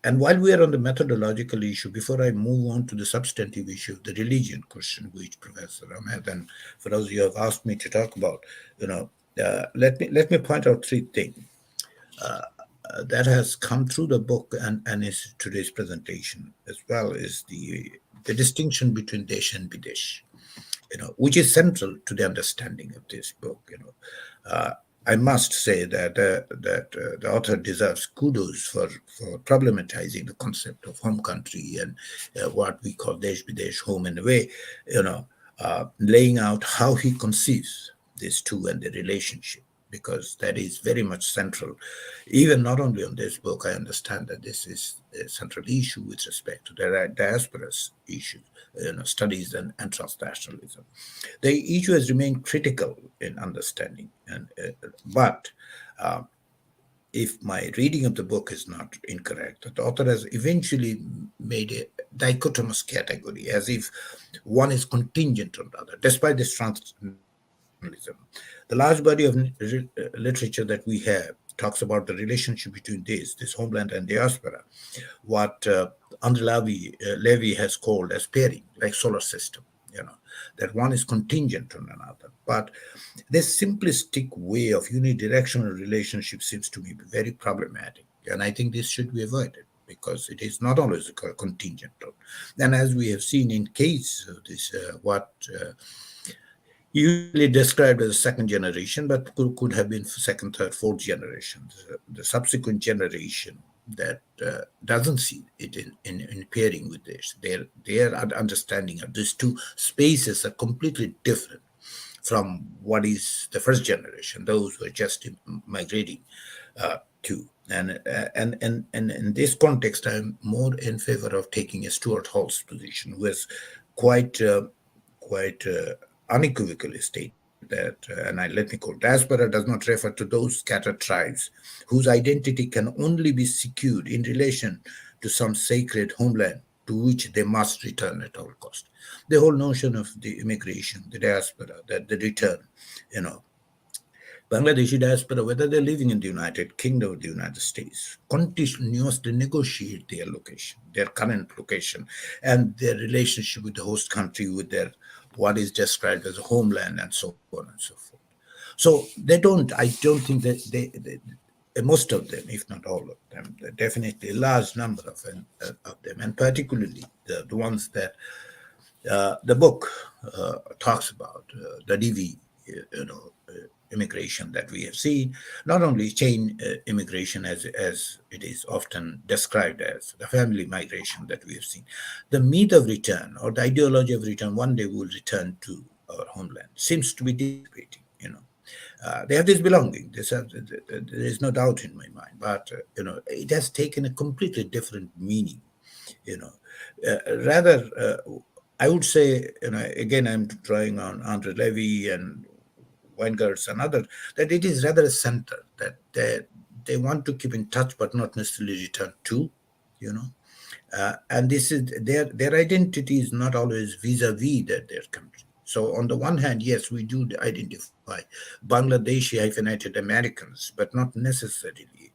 And while we are on the methodological issue, before I move on to the substantive issue of the religion question, which Professor Ahmed and for those you have asked me to talk about, let me point out three things that has come through the book and is today's presentation as well, is the distinction between Desh and Bidesh, which is central to the understanding of this book. I must say that the author deserves kudos for problematizing the concept of home country and what we call Desh Bidesh, home and away, laying out how he conceives these two and the relationship, because that is very much central. Even not only on this book, I understand that this is a central issue with respect to the diaspora's issue, studies and transnationalism. The issue has remained critical in understanding, but if my reading of the book is not incorrect, the author has eventually made a dichotomous category, as if one is contingent on the other, despite this transnationalism. The large body of literature that we have talks about the relationship between this homeland and diaspora, what Andre Levy has called as pairing, like solar system, that one is contingent on another. But this simplistic way of unidirectional relationship seems to me very problematic. And I think this should be avoided, because it is not always contingent on. And as we have seen in case of this, what usually described as a second generation, but could have been second, third, fourth generation. The subsequent generation that doesn't see it in pairing with this. Their understanding of these two spaces are completely different from what is the first generation, those who are just migrating too. And in this context, I'm more in favor of taking a Stuart Hall's position, who has quite unequivocally stated that, let me quote: diaspora does not refer to those scattered tribes whose identity can only be secured in relation to some sacred homeland to which they must return at all cost. The whole notion of the immigration, the diaspora, that the return, you know, Bangladeshi diaspora, whether they're living in the United Kingdom or the United States, continuously negotiate their location, their current location, and their relationship with the host country, with their what is described as a homeland, and so on and so forth. So they don't. I don't think that most of them, if not all of them, definitely a large number of them, and particularly the ones that the book talks about, the DV, immigration that we have seen, not only chain immigration as it is often described as, the family migration that we have seen, the myth of return or the ideology of return, one day we will return to our homeland, seems to be dissipating. They have this belonging. There is no doubt in my mind, but it has taken a completely different meaning. Rather, I would say, again, I'm drawing on Andre Levy and Weingarts and others, that it is rather a center that they want to keep in touch, but not necessarily return to. And this is their identity is not always vis-a-vis their country. So on the one hand, yes, we do identify Bangladeshi hyphenated Americans, but not necessarily.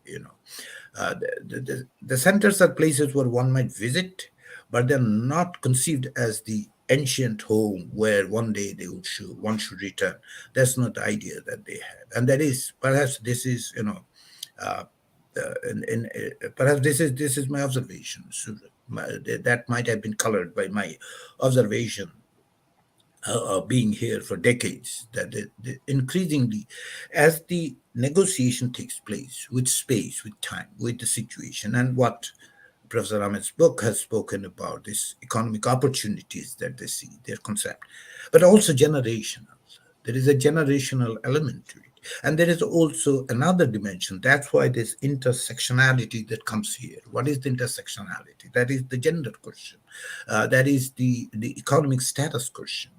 The centers are places where one might visit, but they're not conceived as the ancient home where one day one should return. That's not the idea that they have, and that is perhaps this is perhaps this is my observation. So that might have been colored by my observation being here for decades, that increasingly, as the negotiation takes place with space, with time, with the situation, and what Professor Ahmed's book has spoken about, these economic opportunities that they see, their concept, but also generational. There is a generational element to it. And there is also another dimension. That's why this intersectionality that comes here. What is the intersectionality? That is the gender question. That is the economic status question.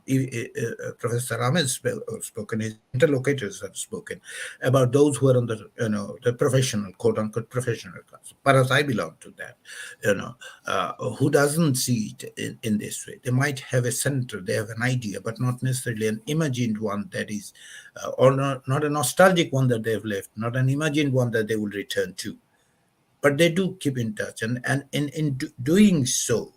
Professor Ahmed has spoken, his interlocutors have spoken about those who are on the professional, quote unquote, professional class. Perhaps I belong to that, who doesn't see it in this way. They might have a center, they have an idea, but not necessarily an imagined one that is, or not a nostalgic one that they've left, not an imagined one that they will return to. But they do keep in touch. And in doing so,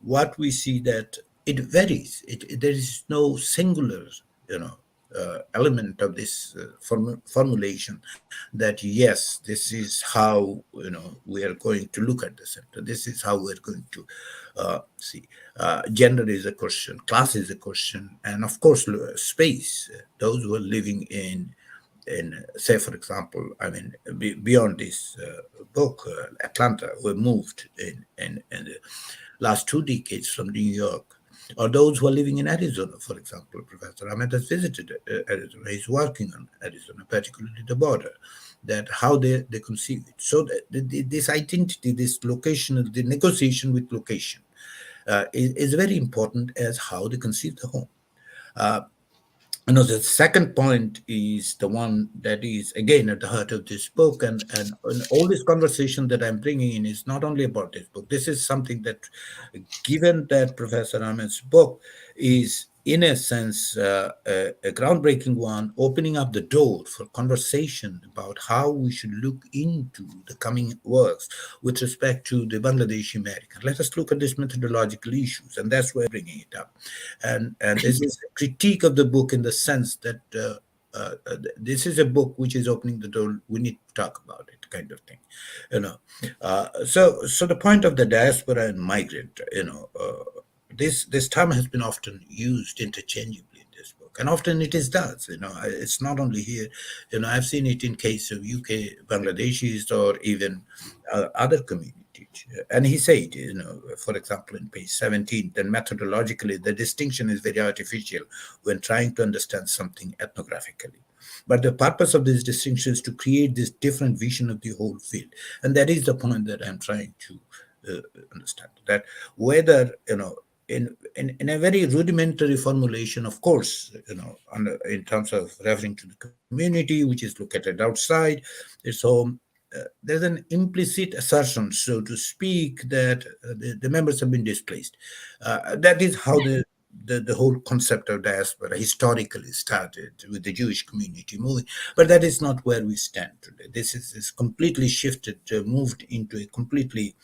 what we see that it varies. There is no singular, element of this formulation that yes, this is how we are going to look at the center. This is how we're going to see. Gender is a question, class is a question, and of course space. Those who are living in say, for example, I mean, beyond this book, Atlanta, who moved in the last 2 decades from New York, or those who are living in Arizona, for example. Professor Ahmed has visited Arizona. He's working on Arizona, particularly the border, that how they conceive it. So this identity, this location, the negotiation with location is very important as how they conceive the home. The second point is the one that is again at the heart of this book, and all this conversation that I'm bringing in is not only about this book. This is something that, given that Professor Ahmed's book is in a sense a groundbreaking one, opening up the door for conversation about how we should look into the coming works with respect to the Bangladeshi American. Let us look at these methodological issues, and that's why I'm bringing it up. And this is a critique of the book in the sense that this is a book which is opening the door. We need to talk about it, kind of thing, So the point of the diaspora and migrant, this term has been often used interchangeably in this book, and often it is does. It's not only here. I've seen it in case of UK Bangladeshis or even other communities. And he said, for example, in page 17, then methodologically the distinction is very artificial when trying to understand something ethnographically. But the purpose of this distinction is to create this different vision of the whole field. And that is the point that I'm trying to understand. That whether, in a very rudimentary formulation, of course, in terms of referring to the community, which is located outside its home, there's an implicit assertion, so to speak, that the members have been displaced. That is how the whole concept of diaspora historically started with the Jewish community moving. But that is not where we stand today. This is completely shifted, moved into a completely,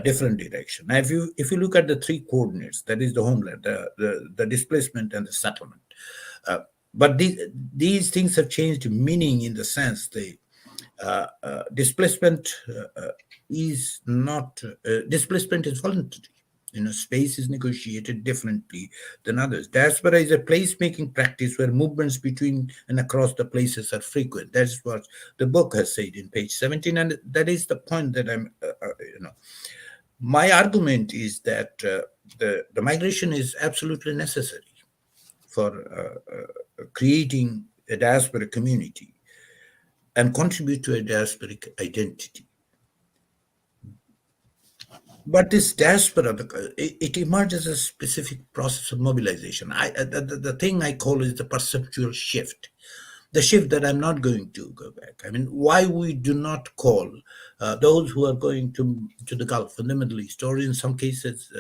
different direction. Now, if you look at the three coordinates, that is the homeland, the displacement, and the settlement. But these things have changed meaning in the sense the displacement is not displacement is voluntary. Space is negotiated differently than others. Diaspora is a place-making practice where movements between and across the places are frequent. That's what the book has said in page 17, and that is the point that I'm. My argument is that the migration is absolutely necessary for creating a diaspora community and contribute to a diasporic identity. But this diaspora, it emerges as a specific process of mobilization. The thing I call is the perceptual shift. The shift that I'm not going to go back. I mean, why we do not call those who are going to the Gulf and the Middle East, or in some cases,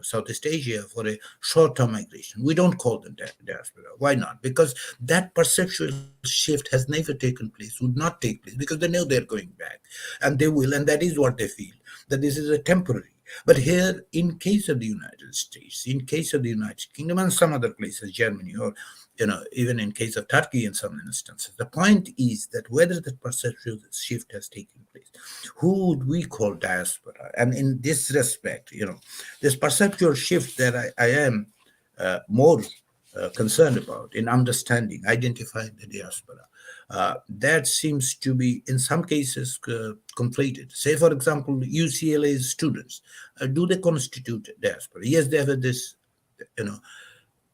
Southeast Asia, for a short-term migration. We don't call them diaspora. Why not? Because that perceptual shift has never taken place, would not take place, because they know they're going back, and they will, and that is what they feel, that this is a temporary. But here, in case of the United States, in case of the United Kingdom, and some other places, Germany, or even in case of Turkey in some instances, the point is that whether the perceptual shift has taken place, who would we call diaspora? And in this respect, this perceptual shift that I am more concerned about in understanding, identifying the diaspora, that seems to be in some cases conflated. Say, for example, UCLA's students, do they constitute diaspora? Yes, they have this,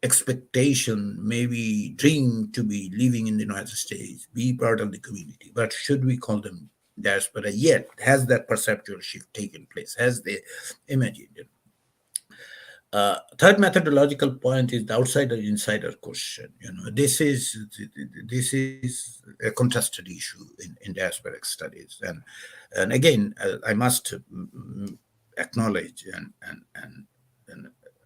expectation, maybe dream to be living in the United States, be part of the community. But should we call them diaspora yet? Has that perceptual shift taken place? Has they imagined it? Third methodological point is the outsider-insider question. This is a contested issue in diasporic studies, and again, I must acknowledge and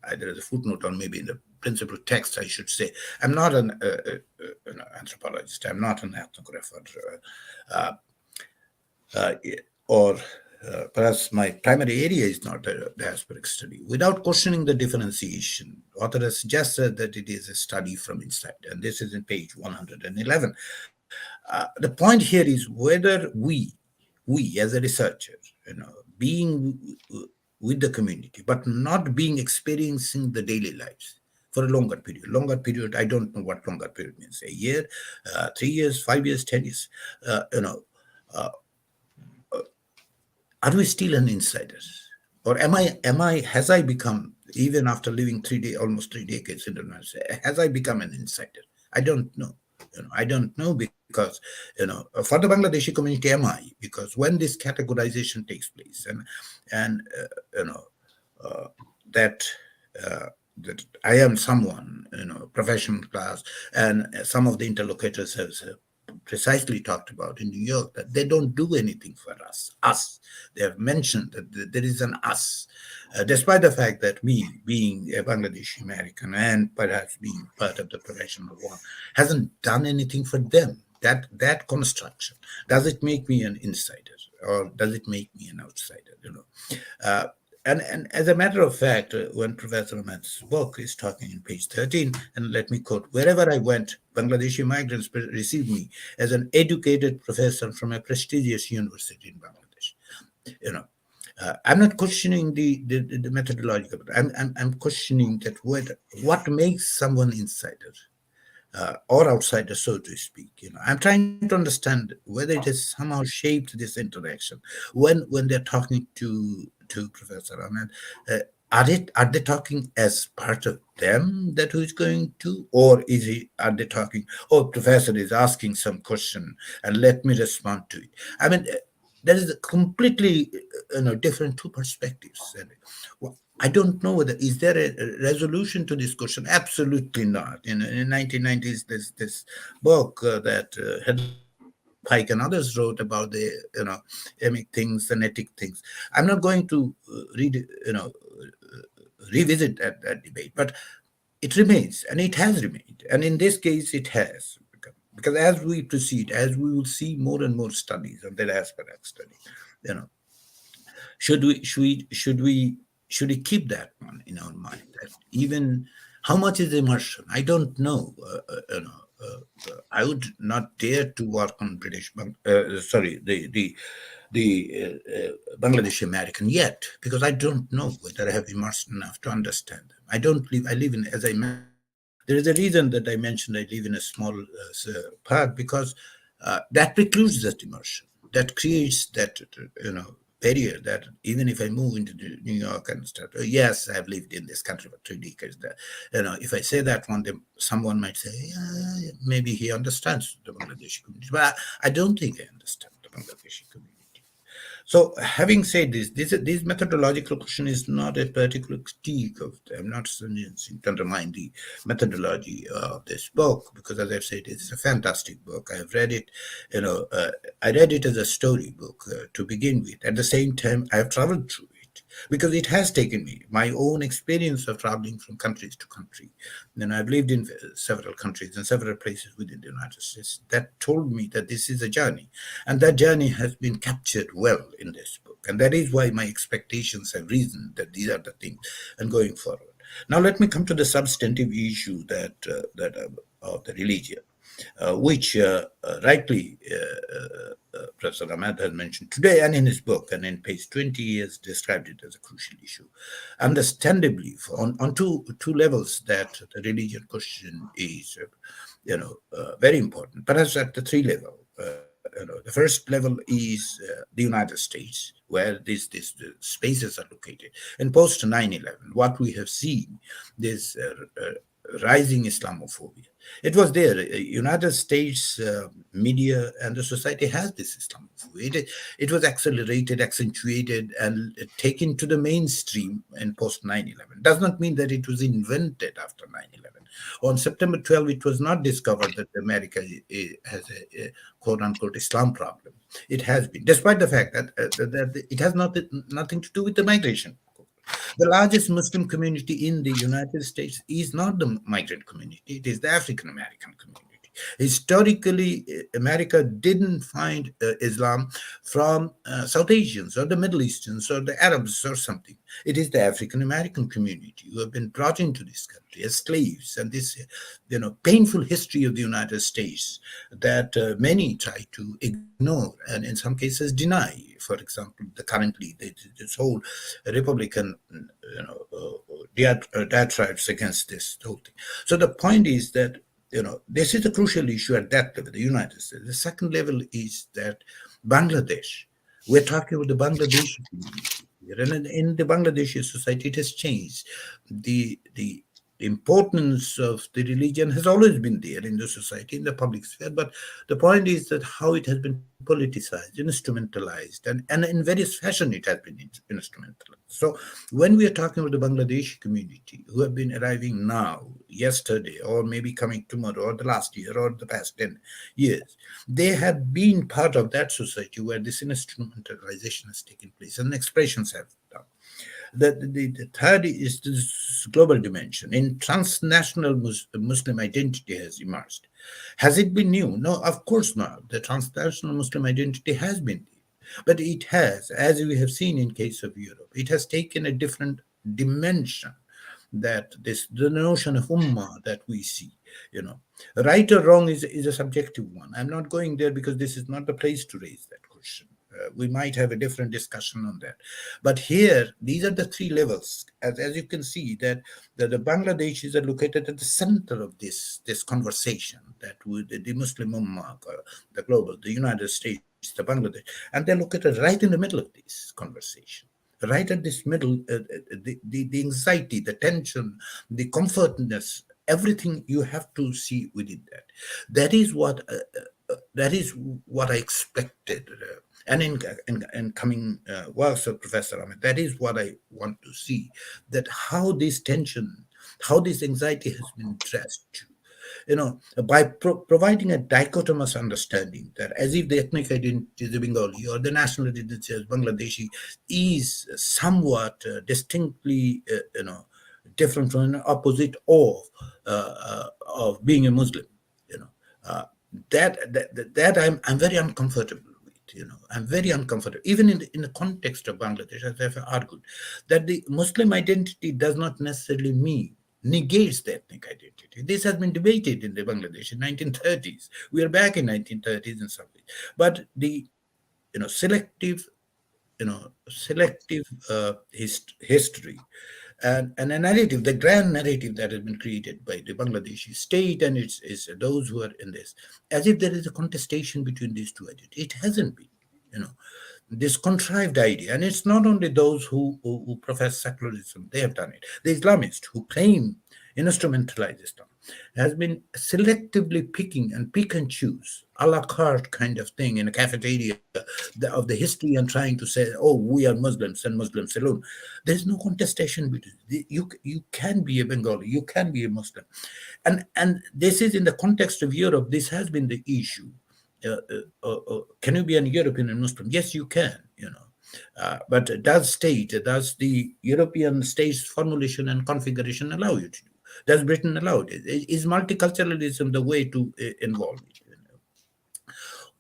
either as a footnote or maybe in the principal text, I should say, I'm not an anthropologist. I'm not an ethnographer, or perhaps my primary area is not a diasporic study. Without questioning the differentiation, author has suggested that it is a study from inside, and this is in page 111. The point here is whether we as a researcher, being with the community, but not being experiencing the daily lives for a longer period. Longer period, I don't know what longer period means. A year, 3 years, 5 years, 10 years. Are we still an insider? Or has I become, even after living almost 3 decades in the United States, has I become an insider? I don't know. I don't know because, for the Bangladeshi community, am I? Because when this categorization takes place and that I am someone, professional class, and some of the interlocutors have precisely talked about in New York that they don't do anything for us. They have mentioned that there is an us, despite the fact that me, being a Bangladeshi American and perhaps being part of the professional one, hasn't done anything for them. That construction, does it make me an insider or does it make me an outsider? And as a matter of fact, when Professor Ahmed's book is talking in page 13, and let me quote, wherever I went, Bangladeshi migrants received me as an educated professor from a prestigious university in Bangladesh. I'm not questioning the methodological, but I'm questioning that what makes someone insider or outsider, so to speak. I'm trying to understand whether it has somehow shaped this interaction when they're talking to Professor Ahmed. are they talking as part of them that who is going to, or are they talking? Oh, professor is asking some question, and let me respond to it. I mean, there is a completely different two perspectives. And I don't know whether is there a resolution to this question. Absolutely not. In 1990s, there's this book that Hedley Pike and others wrote about the emic things and ethic things. I'm not going to revisit that debate, but it remains, and it has remained, and in this case, it has. Because as we proceed, as we will see more and more studies on the diasporic study, you know, should we keep that one in our mind? That even how much is immersion? I don't know. I would not dare to work on sorry, the Bangladeshi American yet, because I don't know whether I have immersed enough to understand them. I don't live. I live in, as I mentioned, there is a reason that I mentioned I live in a small part, because that precludes that immersion. That creates that barrier that even if I move into New York and start, yes, I've lived in this country for 3 decades. That if I say that one, then someone might say, yeah, maybe he understands the Bangladeshi community, but I don't think I understand the Bangladeshi community. So, having said this methodological question is not a particular critique of. I'm not suggesting to undermine the methodology of this book, because, as I've said, it's a fantastic book. I've read it. I read it as a storybook to begin with. At the same time, I've traveled through it, because it has taken me my own experience of traveling from countries to country. Then I've lived in several countries and several places within the United States. That told me that this is a journey, and that journey has been captured well in this book. And that is why my expectations have risen that these are the things and going forward. Now, let me come to the substantive issue of the religion, which rightly Professor Ahmed has mentioned today and in his book, and in page 20 he has described it as a crucial issue. Understandably, on two levels, that the religion question is very important, perhaps at the three level. The first level is the United States, where these spaces are located. In post 9/11, what we have seen, this rising Islamophobia. It was there. United States media and the society has this Islamophobia. It was accelerated, accentuated, and taken to the mainstream in post 9/11. Does not mean that it was invented after 9/11. On September 12, it was not discovered that America has a quote unquote Islam problem. It has been, despite the fact that it has nothing to do with the migration. The largest Muslim community in the United States is not the migrant community, it is the African American community. Historically, America didn't find Islam from South Asians or the Middle Easterns or the Arabs or something. It is the African American community who have been brought into this country as slaves, and this, painful history of the United States that many try to ignore and in some cases deny. For example, this whole Republican, diatribes against this whole thing. So the point is that this is a crucial issue at that level, the United States. The second level is that Bangladesh. We're talking about the Bangladeshi community here, and in the Bangladeshi society, it has changed. The importance of the religion has always been there in the society, in the public sphere, but the point is that how it has been politicized, instrumentalized, and in various fashion it has been instrumentalized. So when we are talking about the Bangladeshi community who have been arriving now, yesterday, or maybe coming tomorrow, or the last year, or the past 10 years, they have been part of that society where this instrumentalization has taken place and expressions have done. The third is this global dimension. In transnational Muslim identity has emerged. Has it been new? No, of course not. The transnational Muslim identity has been there. But it has, as we have seen in case of Europe, it has taken a different dimension, that the notion of ummah that we see, right or wrong is a subjective one. I'm not going there because this is not the place to raise that question. We might have a different discussion on that. But here, these are the three levels. As you can see, that the Bangladeshis are located at the center of this conversation, that with the Muslim Ummah, the global, the United States, the Bangladesh, and they're located right in the middle of this conversation. right at this middle, the anxiety, the tension, the comfortness, everything you have to see within that. That is what that is what I expected. And in coming works of Professor Ahmed, that is what I want to see, that how this tension, how this anxiety has been addressed, by providing a dichotomous understanding that as if the ethnic identity is Bengali or the national identity as Bangladeshi is somewhat distinctly, different from an opposite of being a Muslim, you know, uh, that I'm very uncomfortable with. I'm very uncomfortable, even in the context of Bangladesh, as I've argued, that the Muslim identity does not necessarily mean negates the ethnic identity. This has been debated in the Bangladesh in 1930s. We are back in 1930s in some ways, but the selective selective history and a narrative, the grand narrative that has been created by the Bangladeshi state and its is those who are in this, as if there is a contestation between these two identities. It hasn't been, you know, this contrived idea, and it's not only those who profess secularism, they have done it. The Islamists who claim instrumentalize Islam has been selectively picking and pick and choose a la carte kind of thing in a cafeteria of the history and trying to say, oh, we are Muslims and Muslims alone. There's no contestation between you can be a Bengali, you can be a Muslim, and this is in the context of Europe. This has been the issue. Can you be an European and Muslim? Yes, you can. But does the European state's formulation and configuration allow you to do? Does Britain allow it? Is multiculturalism the way to involve it?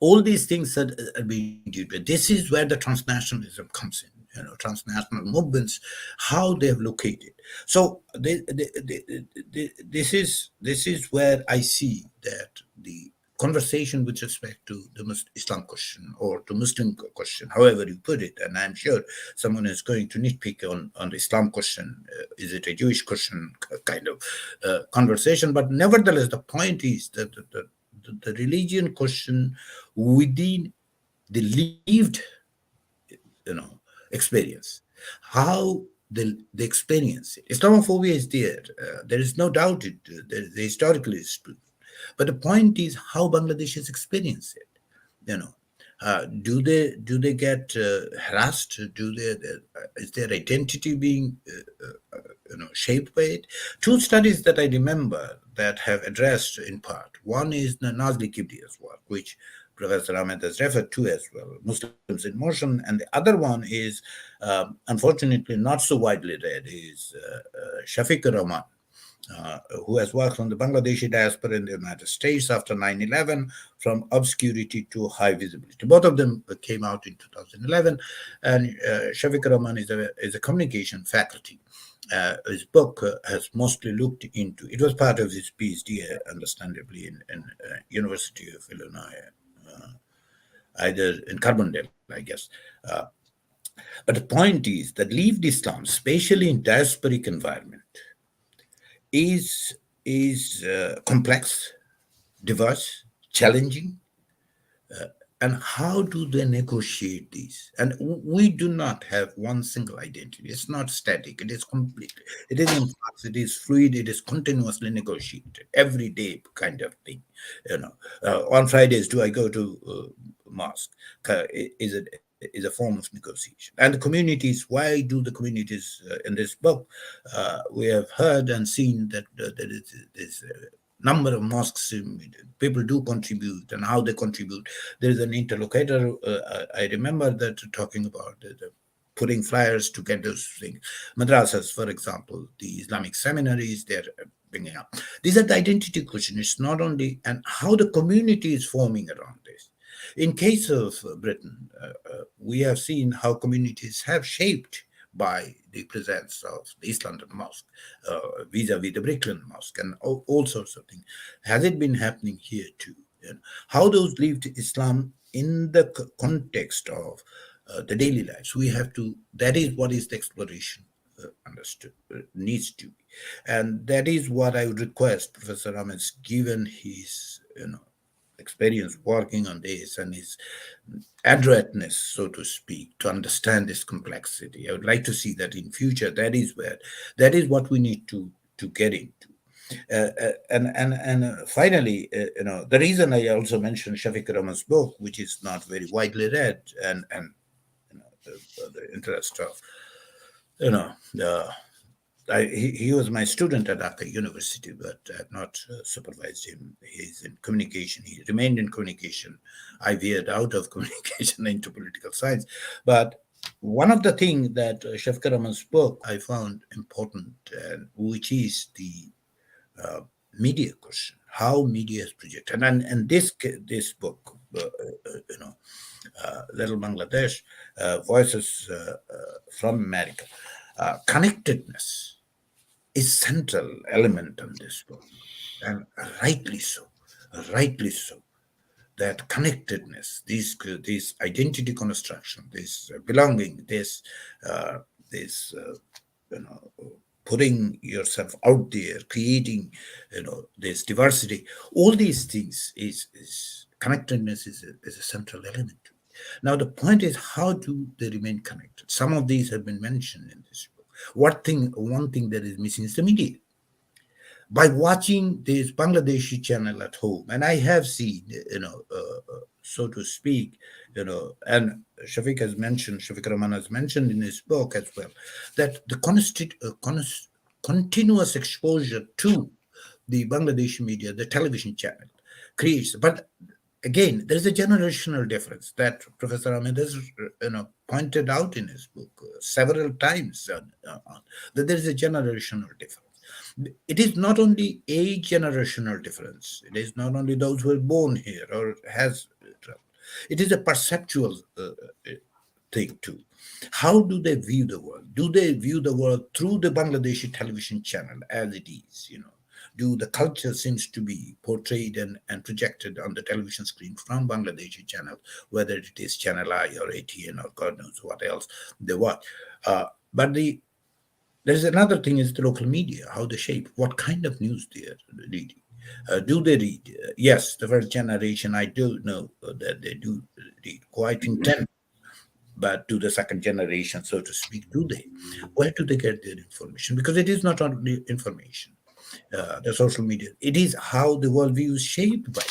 All these things are being due to. This is where the transnationalism comes in. Transnational movements, how they have located. So this is where I see that the conversation with respect to the Islam question or to Muslim question, however you put it, and I'm sure someone is going to nitpick on the Islam question, is it a Jewish question kind of conversation, but nevertheless the point is that the religion question within the lived experience, how the experience it. Islamophobia is there. There is no doubt the historically is true. But the point is how Bangladeshis experience it. Do they get harassed? Is their identity being shaped by it? Two studies that I remember that have addressed in part. One is the Nazli Kibria's work, which Professor Ahmed has referred to as well, Muslims in Motion, and the other one is, unfortunately, not so widely read, is Shafiq Rahman, who has worked on the Bangladeshi diaspora in the United States after 9/11, from obscurity to high visibility. Both of them came out in 2011, and Shafiq Rahman is a communication faculty. His book has mostly looked into, it was part of his PhD, understandably, in University of Illinois, either in Carbondale, I guess. But the point is that lived Islam, especially in diasporic environment, is complex, diverse, challenging, and how do they negotiate these? And we do not have one single identity. It's not static. It is complete. It is in flux. It is fluid. It is continuously negotiated, every day kind of thing. On Fridays, do I go to mosque? Is a form of negotiation. And the communities, why do the communities in this book, we have heard and seen that there is number of mosques, people do contribute, and how they contribute. There is an interlocutor, I remember that talking about the putting flyers to get those things. Madrasas, for example, the Islamic seminaries, they're bringing up. These are the identity question. It's not only, and how the community is forming around this. In case of Britain, we have seen how communities have shaped by the presence of the East London Mosque, vis-a-vis the Brickland Mosque, and all sorts of things. Has it been happening here too? How those lived Islam in the context of the daily lives, we have to, that is what is the exploration understood, needs to be. And that is what I would request Professor Ahmed, given his experience working on this and his adroitness, so to speak, to understand this complexity. I would like to see that in future. That is what we need to get into. And finally, the reason I also mentioned Shafiq Rahman's book, which is not very widely read, and the interest of the he was my student at Dhaka University, but I had not supervised him. He's in communication. He remained in communication. I veered out of communication into political science. But one of the things that Shafkar Rahman's book I found important, which is the media question, how media is projected. And this book, Little Bangladesh, Voices from America, connectedness is central element in this book, and rightly so, rightly so. That connectedness, this identity construction, this belonging, this putting yourself out there, creating this diversity, all these things is connectedness is a central element. Now the point is, how do they remain connected? Some of these have been mentioned in this book. One thing that is missing is the media. By watching this Bangladeshi channel at home, and I have seen, so to speak, and Shafiq Rahman has mentioned in his book as well, that the continuous exposure to the Bangladeshi media, the television channel, creates. But again, there's a generational difference that Professor Ahmed has pointed out in his book several times, that there is a generational difference. It is not only a generational difference. It is not only those who are born here or has traveled. It is a perceptual thing too. How do they view the world? Do they view the world through the Bangladeshi television channel as it is? Do the culture seems to be portrayed and projected on the television screen from Bangladeshi channel, whether it is Channel I or ATN or God knows what else they watch. But there's another thing is the local media, how they shape, what kind of news they are reading. Do they read? Yes, the first generation, I do know that they do read quite intently. But to the second generation, so to speak, do they? Where do they get their information? Because it is not only information, the social media. It is how the worldview is shaped by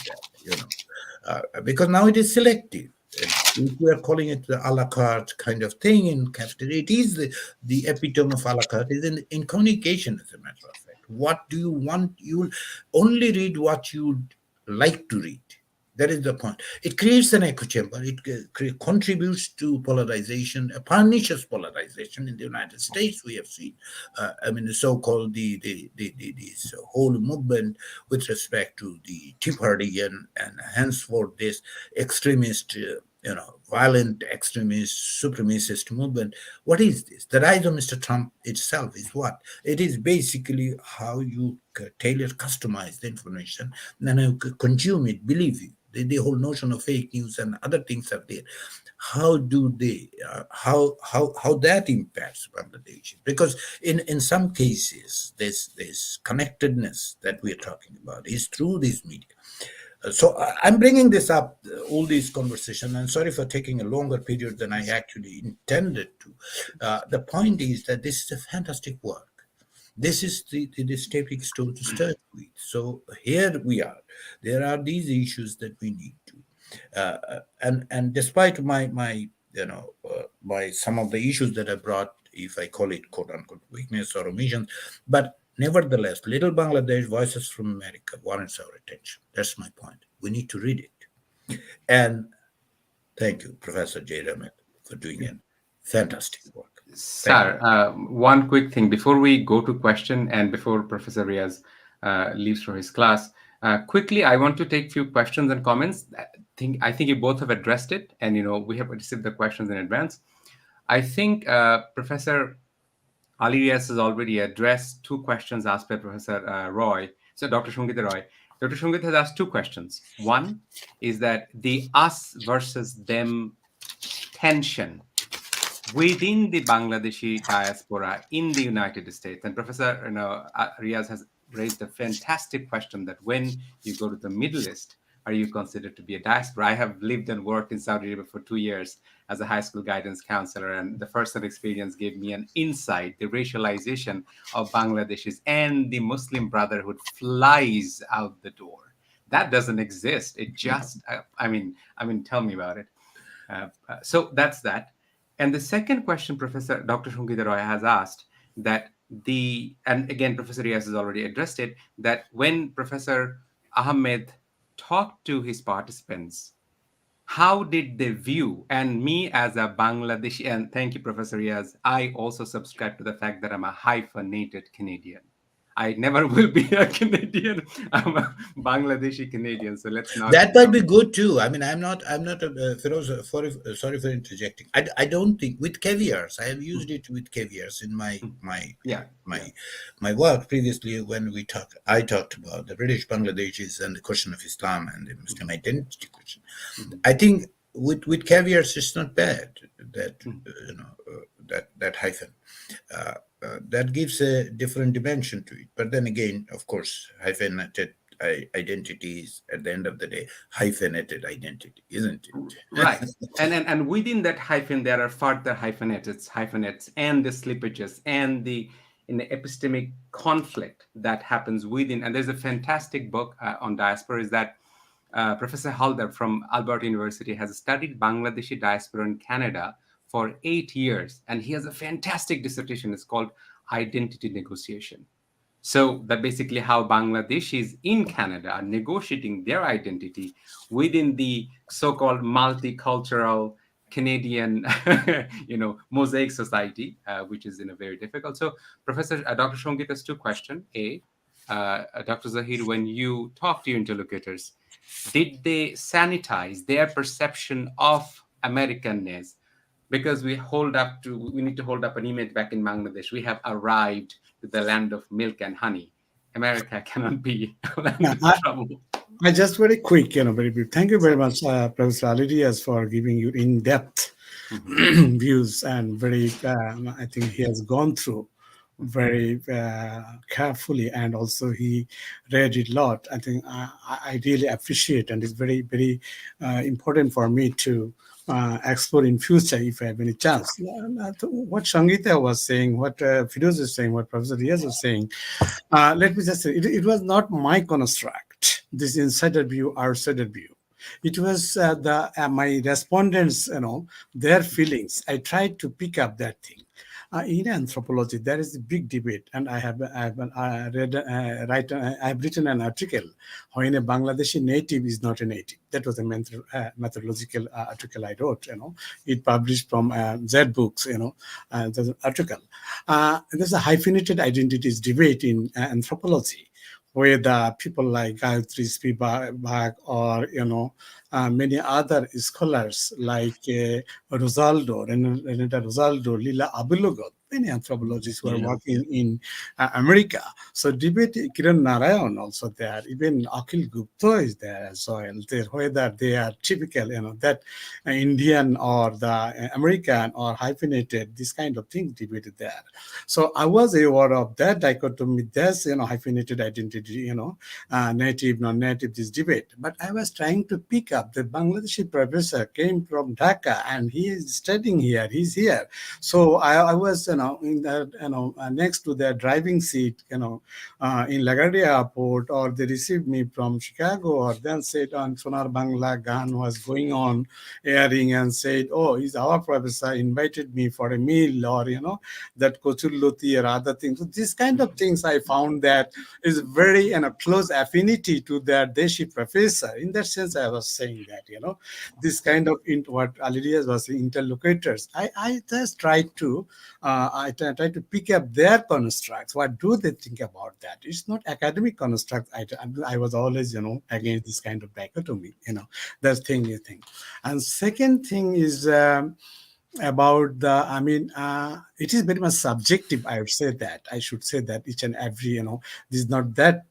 that, because now it is selective. If we are calling it the a la carte kind of thing in cafeteria, it is the epitome of a la carte is in communication, as a matter of fact. What do you want? You only read what you like to read. That is the point. It creates an echo chamber. It contributes to polarization, a pernicious polarization in the United States. We have seen, the so-called this whole movement with respect to the Tea Party and henceforth this extremist, violent extremist supremacist movement. What is this? The rise of Mr. Trump itself is what? It is basically how you tailor, customize the information, and you consume it, believe it. The whole notion of fake news and other things are there. How do they? How that impacts Bangladesh? Because in some cases, this connectedness that we are talking about is through this media. So I'm bringing this up, all these conversation, and sorry for taking a longer period than I actually intended to. The point is that this is a fantastic work. This is the stepping stone to start with. So here we are. There are these issues that we need to, and despite my some of the issues that I brought, if I call it quote unquote weakness or omission, but nevertheless, Little Bangladesh, Voices from America warrants our attention. That's my point. We need to read it. And thank you, Professor Zahir Ahmed, for doing it. Fantastic work. Sir, one quick thing before we go to question and before Professor Riaz leaves for his class. Quickly, I want to take a few questions and comments. I think you both have addressed it, and we have received the questions in advance. I think Professor Ali Riaz has already addressed two questions asked by Professor Roy. So Dr. Shungita Roy. Dr. Shungit has asked two questions. One is that the us versus them tension within the Bangladeshi diaspora in the United States. And Professor Riaz has raised a fantastic question that when you go to the Middle East, are you considered to be a diaspora? I have lived and worked in Saudi Arabia for 2 years as a high school guidance counselor, and the first experience gave me an insight. The racialization of Bangladeshis and the Muslim Brotherhood flies out the door. That doesn't exist. It just, tell me about it. So that's that. And the second question, Professor Dr. Shangita Roy has asked that and again, Professor Riaz has already addressed it, that when Professor Ahmed talked to his participants, how did they view, and me as a Bangladeshi, and thank you, Professor Riaz, I also subscribe to the fact that I'm a hyphenated Canadian. I never will be a Canadian. I'm a Bangladeshi Canadian. So let's not. That might be good too. I mean, I'm not a Feroz, sorry for interjecting. I don't think with caviars. I have used it with caviars in my work previously when I talked about the British Bangladeshis and the question of Islam and the Muslim identity question. I think with caviars it's not bad that that hyphen. That gives a different dimension to it. But then again, of course, hyphenated identity is, at the end of the day, hyphenated identity, isn't it? Right. And within that hyphen, there are further hyphenates, and the slippages, and in the epistemic conflict that happens within. And there's a fantastic book on diaspora, is that Professor Haldar from Alberta University has studied Bangladeshi diaspora in Canada for 8 years, and he has a fantastic dissertation. It's called Identity Negotiation. So that basically how Bangladeshis in Canada are negotiating their identity within the so-called multicultural Canadian, mosaic society, which is very difficult. So, Professor Dr. Shangita's two questions. Dr. Zahir, when you talk to your interlocutors, did they sanitize their perception of Americanness? Because we need to hold up an image back in Bangladesh. We have arrived to the land of milk and honey. America cannot be a land of trouble. I just very quick, very brief. Thank you very much, Professor Ali Riaz, for giving you in-depth views, and very, I think he has gone through very carefully, and also he read it a lot. I think I really appreciate, and it's very, very important for me to explore in future if I have any chance. What Shangita was saying, what Firoz is saying, what Professor Riaz was saying, let me just say, it was not my construct, this insider view, outsider view. It was my respondents, their feelings. I tried to pick up that thing. In anthropology, there is a big debate, and I have written an article when a Bangladeshi native is not a native. That was a methodological article I wrote. It published from Z Books. There's an article. There's a hyphenated identities debate in anthropology, where the people like Gayatri Spivak or many other scholars like Rosaldo, Renata Rosaldo, Lila Abulugod, many anthropologists who are working in America. So debate Kiran Narayan also there, even Akhil Gupta is there as well. Whether they are typical, that Indian or the American or hyphenated, this kind of thing debated there. So I was aware of that dichotomy, this hyphenated identity, native, non-native, this debate. But I was trying to pick up the Bangladeshi professor came from Dhaka, and he is studying here. He's here. So I was, in the, next to their driving seat, in LaGuardia Airport, or they received me from Chicago, or then said on Sonar Bangla Gan was going on airing and said, oh, he's our professor, invited me for a meal, or, that Kochulluti or other things. So this kind of things I found that is very close affinity to their Deshi professor. In that sense, I was saying that, this kind of what Ali Riaz was saying, interlocutors. I just tried to pick up their constructs. What do they think about that? It's not academic construct. I was always, against this kind of dichotomy, that's thing you think. And second thing is about it is very much subjective. I should say that each and every, this is not that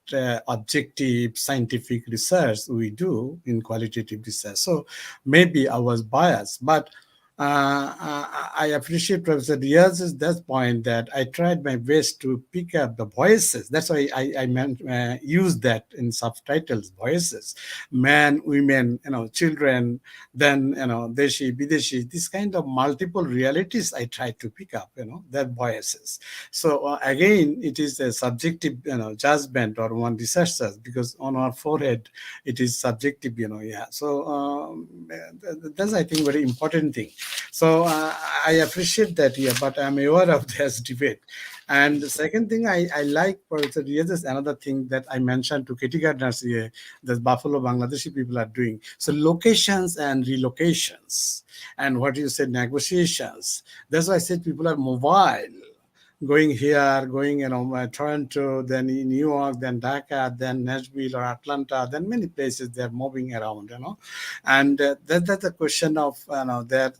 objective scientific research we do in qualitative research. So maybe I was biased, but I appreciate Professor Riaz's that point that I tried my best to pick up the voices. That's why I meant use that in subtitles, voices, men, women, children, then Deshi, Bideshi, this kind of multiple realities I try to pick up, their voices. So again, it is a subjective, judgment or one researchers because on our forehead it is subjective, yeah. So that's I think very important thing. So I appreciate that here, but I'm aware of this debate. And the second thing I like, Professor Riaz, is another thing that I mentioned to Katy Gardner here, that Buffalo Bangladeshi people are doing. So locations and relocations, and what you said, negotiations. That's why I said people are mobile, going here, going, Toronto, then in New York, then Dhaka, then Nashville or Atlanta, then many places they're moving around, and that's the question of, their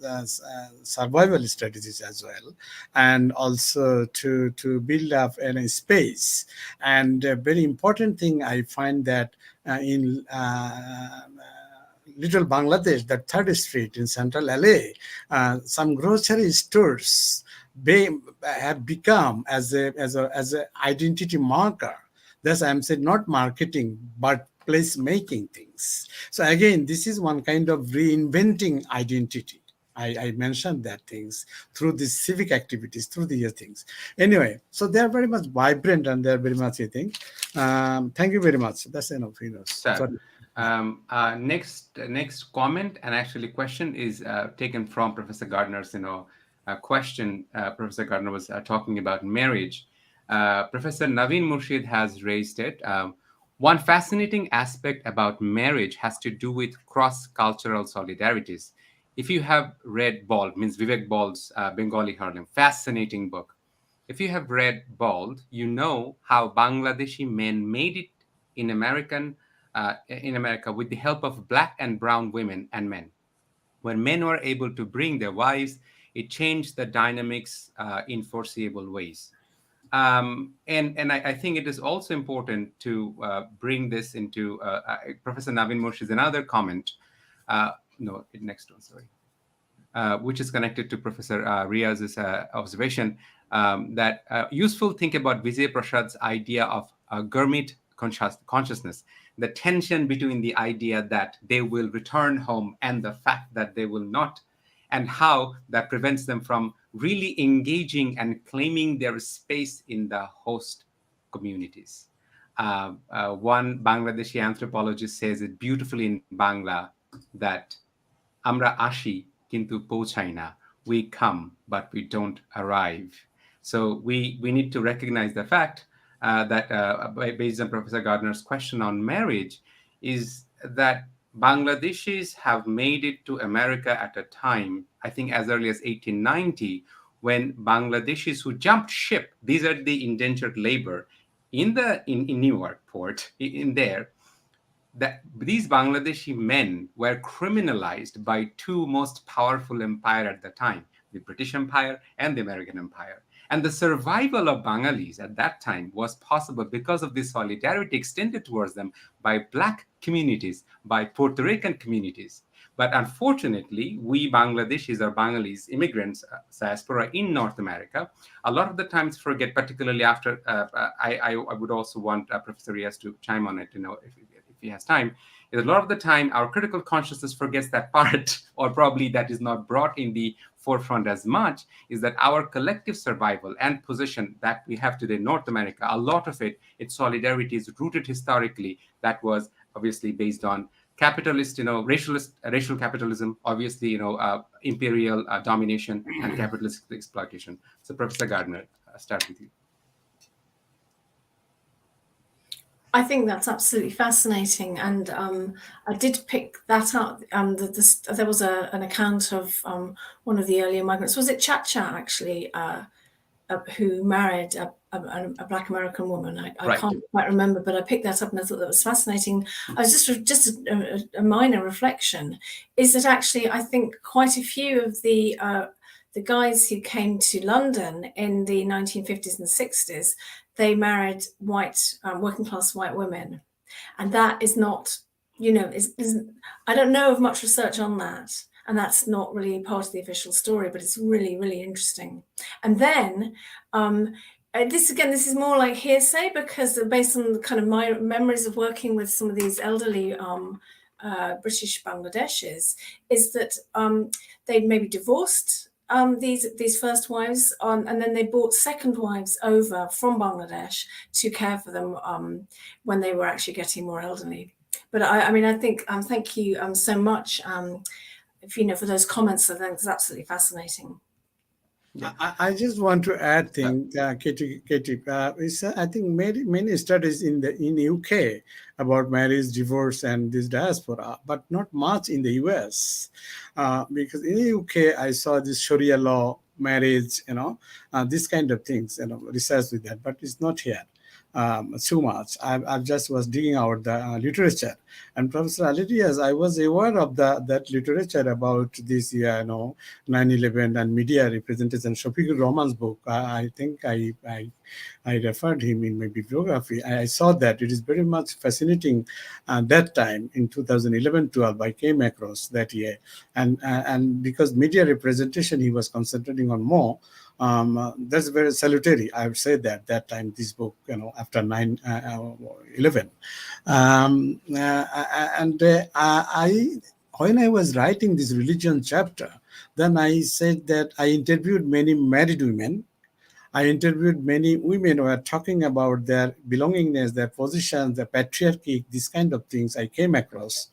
survival strategies as well, and also to build up a space. And a very important thing I find that in Little Bangladesh, that third street in central LA, some grocery stores they have become as a identity marker. That's I'm saying not marketing but place making things. So again, this is one kind of reinventing identity. I mentioned that things through these civic activities, through these things. Anyway, so they are very much vibrant and they are very much, I think. Thank you very much. That's enough, So, Sorry. next comment and actually question is taken from Professor Gardner's question. Professor Gardner was talking about marriage. Professor Naveen Murshid has raised it. One fascinating aspect about marriage has to do with cross-cultural solidarities. If you have read Bald, means Vivek Bald's Bengali Harlem, fascinating book. If you have read Bald, you know how Bangladeshi men made it in America with the help of black and brown women and men. When men were able to bring their wives, it changed the dynamics in foreseeable ways. And I think it is also important to bring this into Professor Naveen Murshid's another comment. Next one, sorry. Which is connected to Professor Riaz's observation that useful think about Vijay Prasad's idea of Gurmit consciousness, the tension between the idea that they will return home and the fact that they will not, and how that prevents them from really engaging and claiming their space in the host communities. One Bangladeshi anthropologist says it beautifully in Bangla that Amra ashi kintu pouchai na. We come, but we don't arrive. So we need to recognize the fact that, based on Professor Gardner's question on marriage, is that Bangladeshis have made it to America at a time, I think as early as 1890, when Bangladeshis who jumped ship, these are the indentured labor, in Newark port, in there, that these Bangladeshi men were criminalized by two most powerful empires at the time, the British Empire and the American Empire. And the survival of Bengalis at that time was possible because of this solidarity extended towards them by Black communities, by Puerto Rican communities. But unfortunately, we Bangladeshis or Bengalis, immigrants, diaspora in North America, a lot of the times forget, particularly after, I would also want Professor Riaz to chime on it, if he has time, is a lot of the time our critical consciousness forgets that part, or probably that is not brought in the forefront as much, is that our collective survival and position that we have today in North America, a lot of it, its solidarity is rooted historically. That was obviously based on capitalist, racial capitalism, obviously, imperial domination and capitalist exploitation. So Professor Gardner, start with you. I think that's absolutely fascinating, and I did pick that up. There was an account of one of the earlier migrants. Was it Chacha actually, who married a Black American woman? I Right. Can't quite remember, but I picked that up and I thought that was fascinating. I was just a minor reflection is that actually I think quite a few of the guys who came to London in the 1950s and 60s, they married white, working class white women. And that is not, I don't know of much research on that. and that's not really part of the official story, but it's really, really interesting. And then this is more like hearsay, because based on kind of my memories of working with some of these elderly British Bangladeshis, is that they'd maybe divorced these first wives, and then they brought second wives over from Bangladesh to care for them when they were actually getting more elderly. But I mean, I think thank you so much, for those comments. I think it's absolutely fascinating. Yeah. I just want to add thing, Katy. I think many studies in UK about marriage, divorce, and this diaspora, but not much in the US, because in the UK I saw this Sharia law, marriage, this kind of things, research with that, but it's not here. Too much. I just was digging out the literature, and Professor Ali Riaz, I was aware of that literature about this, 9/11 and media representation. Shafiqur Rahman's book. I think I referred him in my bibliography. I saw that it is very much fascinating. That time in 2011-12, I came across that year, and because media representation, he was concentrating on more. That's very salutary. I would say that time, this book, after 9/11, I when I was writing this religion chapter, then I said that I interviewed many married women. I interviewed many women who were talking about their belongingness, their positions, their patriarchy, these kind of things I came across.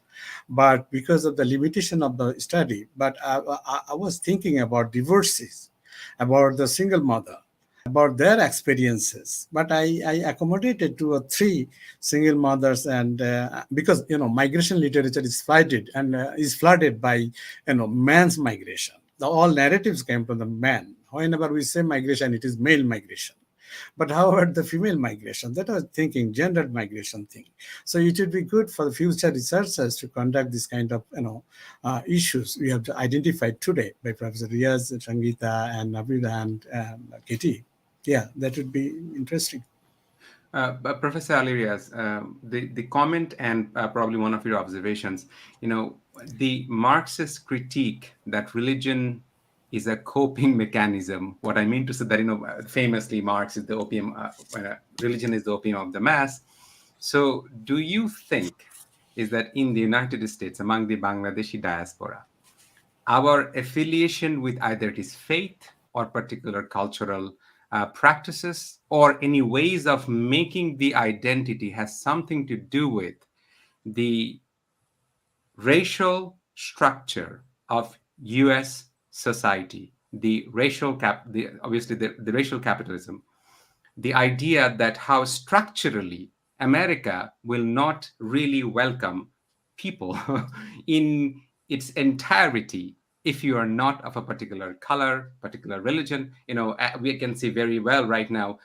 But because of the limitation of the study, but I was thinking about divorces, about the single mother, about their experiences. But I accommodated 2 or 3 single mothers, and because migration literature is flooded by man's migration. All narratives came from the man. Whenever we say migration, it is male migration. But how about the female migration? That I was thinking, gendered migration thing. So it would be good for the future researchers to conduct this kind of issues we have identified today by Professor Riaz, Sangeeta, and Nabila, and Katy. Yeah, that would be interesting. But Professor Ali Riaz, the comment and probably one of your observations, the Marxist critique that religion is a coping mechanism. What I mean to say that, famously Marx is the opium, religion is the opium of the mass. So do you think is that in the United States, among the Bangladeshi diaspora, our affiliation with either it is faith or particular cultural practices or any ways of making the identity has something to do with the racial structure of US society, the racial obviously the racial capitalism, the idea that how structurally America will not really welcome people in its entirety if you are not of a particular color, particular religion. We can see very well right now,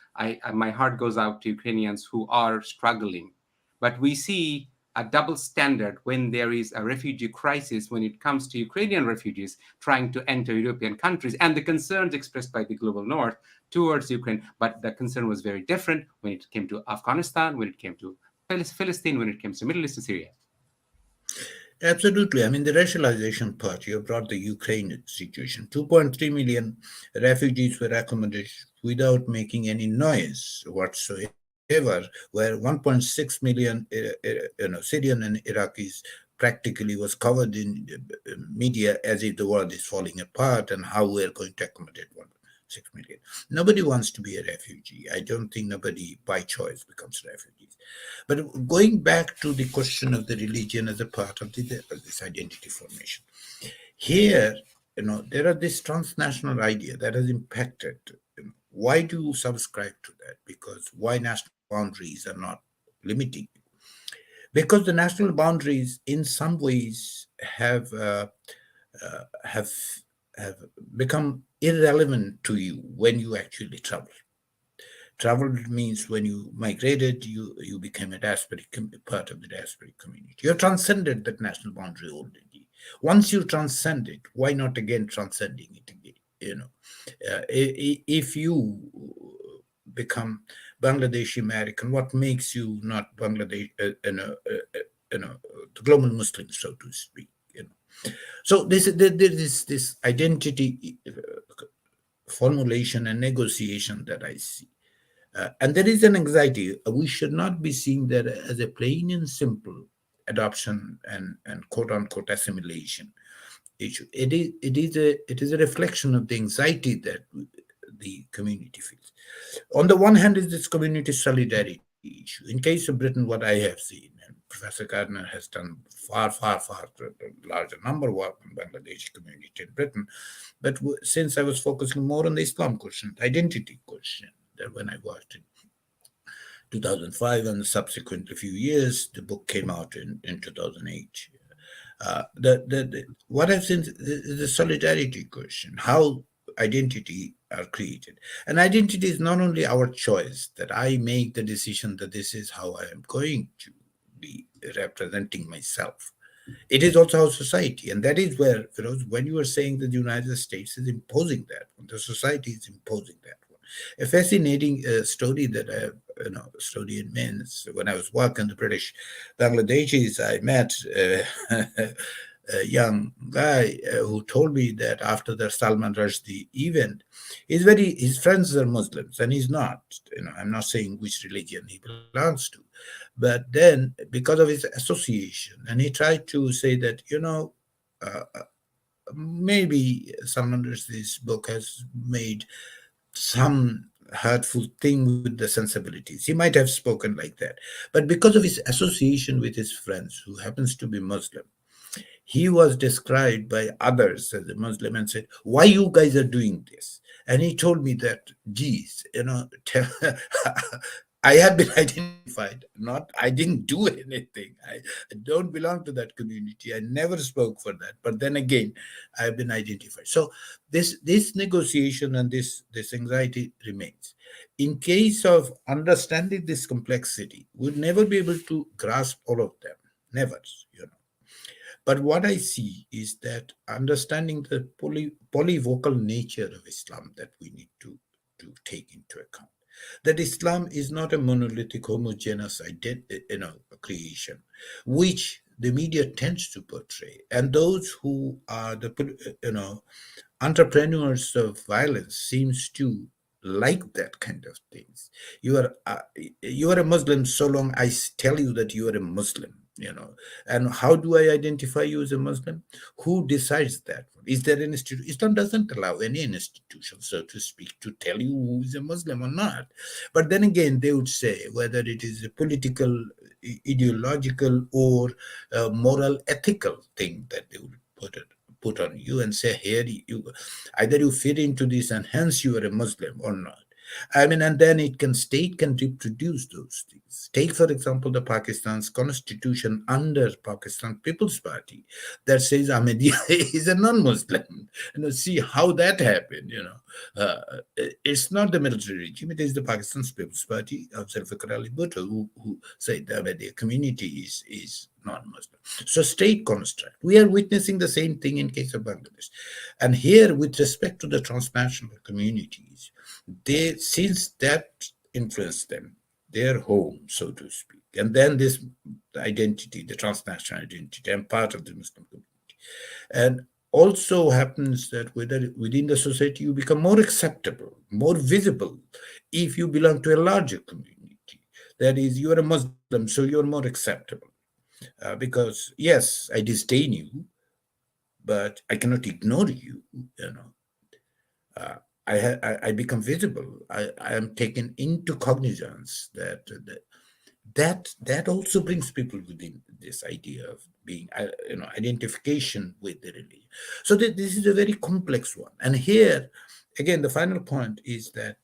my heart goes out to Ukrainians who are struggling. But we see a double standard when there is a refugee crisis when it comes to Ukrainian refugees trying to enter European countries, and the concerns expressed by the global north towards Ukraine. But the concern was very different when it came to Afghanistan, when it came to Palestine, when it came to Middle East and Syria. Absolutely. I mean, the racialization part, you brought the Ukraine situation. 2.3 million refugees were accommodated without making any noise whatsoever, where 1.6 million Syrian and Iraqis practically was covered in media as if the world is falling apart and how we're going to accommodate 1.6 million. Nobody wants to be a refugee. I don't think nobody by choice becomes refugees. But going back to the question of the religion as a part of this identity formation, here, there are this transnational idea that has impacted. Why do you subscribe to that? Because why national boundaries are not limiting? Because the national boundaries, in some ways, have become irrelevant to you when you actually travel. Travel means when you migrated, you became a diasporic part of the diasporic community. You transcended that national boundary already. Once you transcend it, why not again transcending it again? If you become Bangladeshi American, what makes you not Bangladesh? The global Muslim, so to speak. So there is this identity formulation and negotiation that I see. And there is an anxiety. We should not be seeing that as a plain and simple adoption and quote unquote assimilation issue. It is a reflection of the anxiety that the community feels. On the one hand, is this community solidarity issue. In case of Britain, what I have seen, and Professor Gardner has done far larger number of work on Bangladeshi community in Britain, but since I was focusing more on the Islam question, identity question, that when I worked in 2005 and subsequently a few years, the book came out in 2008. What I've seen is the solidarity question, how identity are created. And identity is not only our choice, that I make the decision that this is how I am going to be representing myself. It is also our society. And that is where, Feroz, when you were saying that the United States is imposing that one, the society is imposing that one. A fascinating story that I have, story in means when I was working the British Bangladeshis, I met a young guy who told me that after the Salman Rushdie event, his friends are Muslims and he's not. I'm not saying which religion he belongs to, but then because of his association, and he tried to say that maybe Salman Rushdie's book has made some hurtful thing with the sensibilities. He might have spoken like that. But because of his association with his friends, who happens to be Muslim, he was described by others as a Muslim and said, "Why you guys are doing this?" And he told me that, geez, I have been identified. Not, I didn't do anything. I don't belong to that community. I never spoke for that. But then again, I've been identified. So this negotiation and this anxiety remains. In case of understanding this complexity, we'll never be able to grasp all of them. Never. But what I see is that understanding the polyvocal nature of Islam that we need to take into account. That Islam is not a monolithic, homogeneous creation, which the media tends to portray. And those who are the entrepreneurs of violence seems to like that kind of things. You are a Muslim so long I tell you that you are a Muslim. And how do I identify you as a Muslim? Who decides that? Is there an institution? Islam doesn't allow any institution, so to speak, to tell you who is a Muslim or not. But then again, they would say whether it is a political, ideological, or moral, ethical thing that they would put on you and say, here, either you fit into this and hence you are a Muslim or not. And then state can reproduce those things. Take, for example, the Pakistan's constitution under Pakistan People's Party that says Ahmadiyya is a non-Muslim. See how that happened. It's not the military regime; it is the Pakistan's People's Party of Zulfikar Ali Bhutto who said the Ahmadiyya community is non-Muslim. So state construct. We are witnessing the same thing in case of Bangladesh, and here, with respect to the transnational communities, since that influenced them, their home, so to speak, and then this identity, the transnational identity, and part of the Muslim community, and also happens that within the society you become more acceptable, more visible, if you belong to a larger community. That is, you are a Muslim, so you are more acceptable, because yes, I disdain you, but I cannot ignore you. I become visible. I am taken into cognizance that also brings people within this idea of being, identification with the religion. So this is a very complex one. And here, again, the final point is that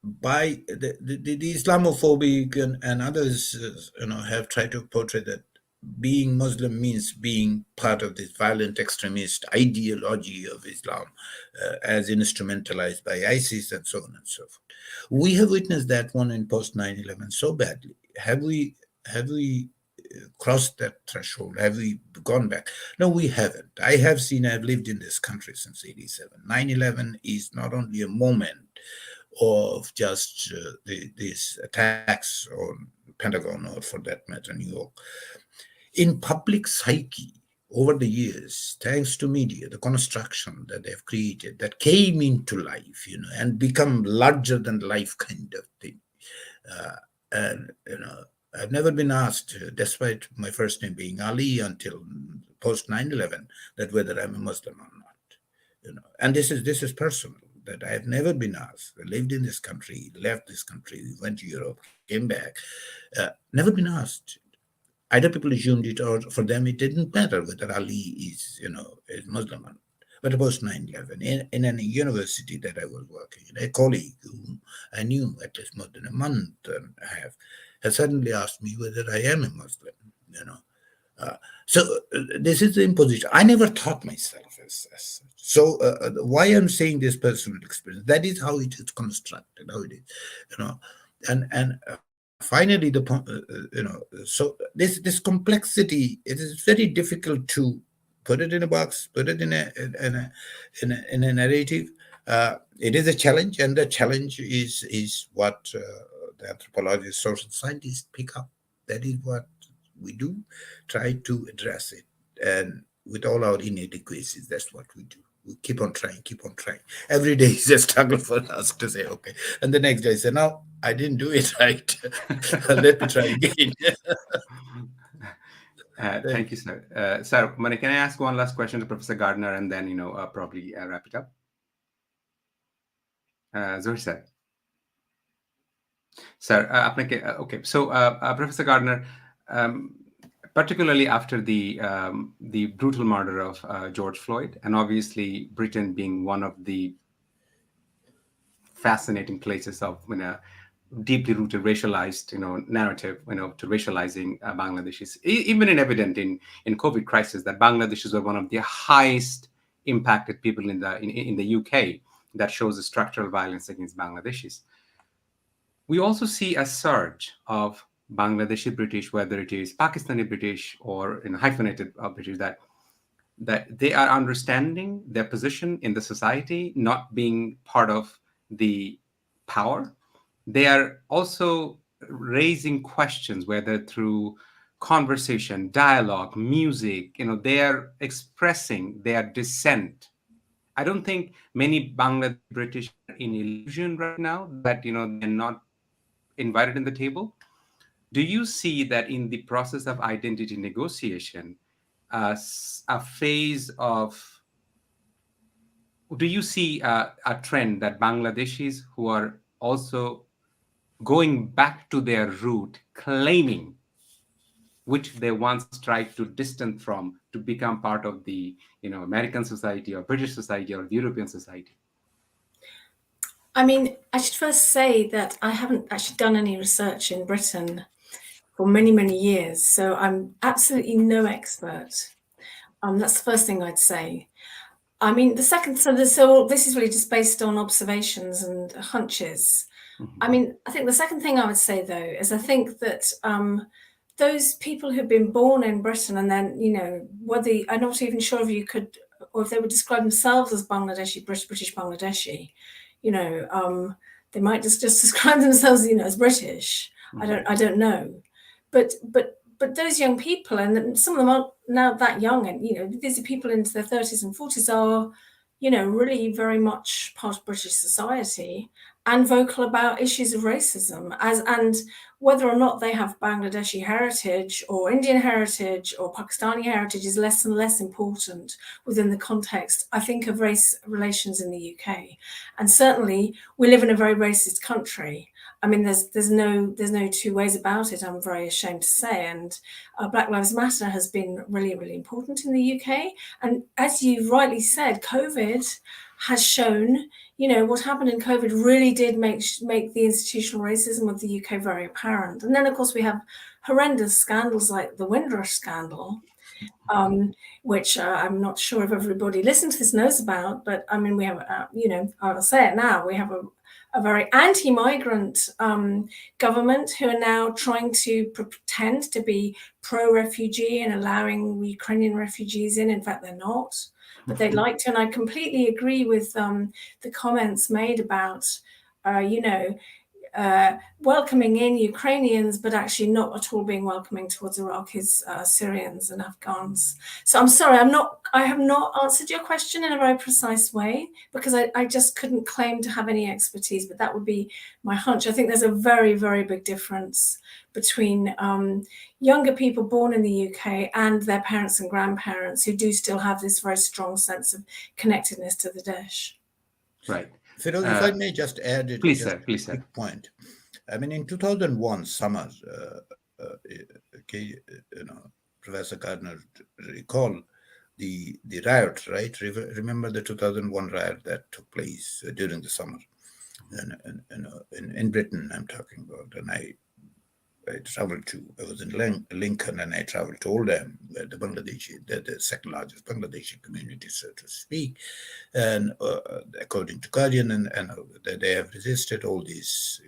by the Islamophobic and others, have tried to portray that being Muslim means being part of this violent extremist ideology of Islam, as instrumentalized by ISIS and so on and so forth. We have witnessed that one in post 9/11 so badly. Have we crossed that threshold? Have we gone back? No, we haven't. I've lived in this country since 87. 9/11 is not only a moment of just these attacks on Pentagon, or for that matter, New York. in public psyche over the years, thanks to media, the construction that they've created that came into life, and become larger than life kind of thing. And I've never been asked, despite my first name being Ali, until post 9/11, that whether I'm a Muslim or not. And this is personal. That I've never been asked. I lived in this country, left this country, went to Europe, came back. Never been asked. Either people assumed it, or for them it didn't matter whether Ali is Muslim or not. But post 9/11, in a university that I was working in, a colleague whom I knew at least more than a month and a half has suddenly asked me whether I am a Muslim. So this is the imposition. I never thought myself as such. So why I'm saying this personal experience, that is how it is constructed, how it is, and finally so this complexity, it is very difficult to put it in a box, put it in a narrative. It is a challenge, and the challenge is what the anthropologists, social scientists pick up. That is what we do, try to address it, and with all our inadequacies, that's what we do. We keep on trying. Every day is a struggle for us to say, okay. And the next day, say, no, I didn't do it right. Let me try again. Thank you, sir. Sir, Mani, can I ask one last question to Professor Gardner, and then, probably wrap it up? Zahir sir. Sir, okay. So, Professor Gardner, particularly after the brutal murder of George Floyd, and obviously Britain being one of the fascinating places of deeply rooted racialized narrative to racializing Bangladeshis, even in evident in COVID crisis that Bangladeshis were one of the highest impacted people in the UK. That shows the structural violence against Bangladeshis. We also see a surge of Bangladeshi British, whether it is Pakistani British or hyphenated British, that they are understanding their position in the society, not being part of the power. They are also raising questions, whether through conversation, dialogue, music, they are expressing their dissent. I don't think many Bangladeshi British are in illusion right now that they're not invited in the table. Do you see that in the process of identity negotiation, a phase of? Do you see a trend that Bangladeshis who are also going back to their root, claiming which they once tried to distance from, to become part of the American society or British society or the European society? I mean, I should first say that I haven't actually done any research in Britain for many, many years, so I'm absolutely no expert. That's the first thing I'd say. I mean, the second, so this is really just based on observations and hunches. I mean, I think the second thing I would say, though, is I think that those people who've been born in Britain and then, whether, I'm not even sure if you could, or if they would describe themselves as Bangladeshi, British Bangladeshi, they might just describe themselves, as British. I don't know. But those young people, and some of them aren't now that young, and these are people into their 30s and 40s, are really very much part of British society and vocal about issues of racism, and whether or not they have Bangladeshi heritage or Indian heritage or Pakistani heritage is less and less important within the context, I think, of race relations in the UK. And certainly we live in a very racist country. I mean, there's no two ways about it, I'm very ashamed to say. And Black Lives Matter has been really, really important in the UK. And as you rightly said, COVID has shown, what happened in COVID really did make the institutional racism of the UK very apparent. And then, of course, we have horrendous scandals like the Windrush scandal, which I'm not sure if everybody listening to this knows about. But I mean, we have, I'll say it now, we have a very anti-migrant government who are now trying to pretend to be pro-refugee and allowing Ukrainian refugees in. In fact, they're not, but they'd like to. And I completely agree with the comments made about, welcoming in Ukrainians, but actually not at all being welcoming towards Iraqis, Syrians, and Afghans. So I'm sorry, I have not answered your question in a very precise way, because I just couldn't claim to have any expertise, but that would be my hunch. I think there's a very, very big difference between younger people born in the UK and their parents and grandparents who do still have this very strong sense of connectedness to the dish. Right. Firoz, if I may just add it, Please, just sir. Please, a sir. quick point. I mean, in 2001 summer, Professor Gardner recall the riot, right? Remember the 2001 riot that took place during the summer, and in Britain, I'm talking about, and I was in Lincoln, and I traveled to Oldham, where the Bangladeshi, the second largest Bangladeshi community, so to speak. And according to Guardian, and they have resisted all these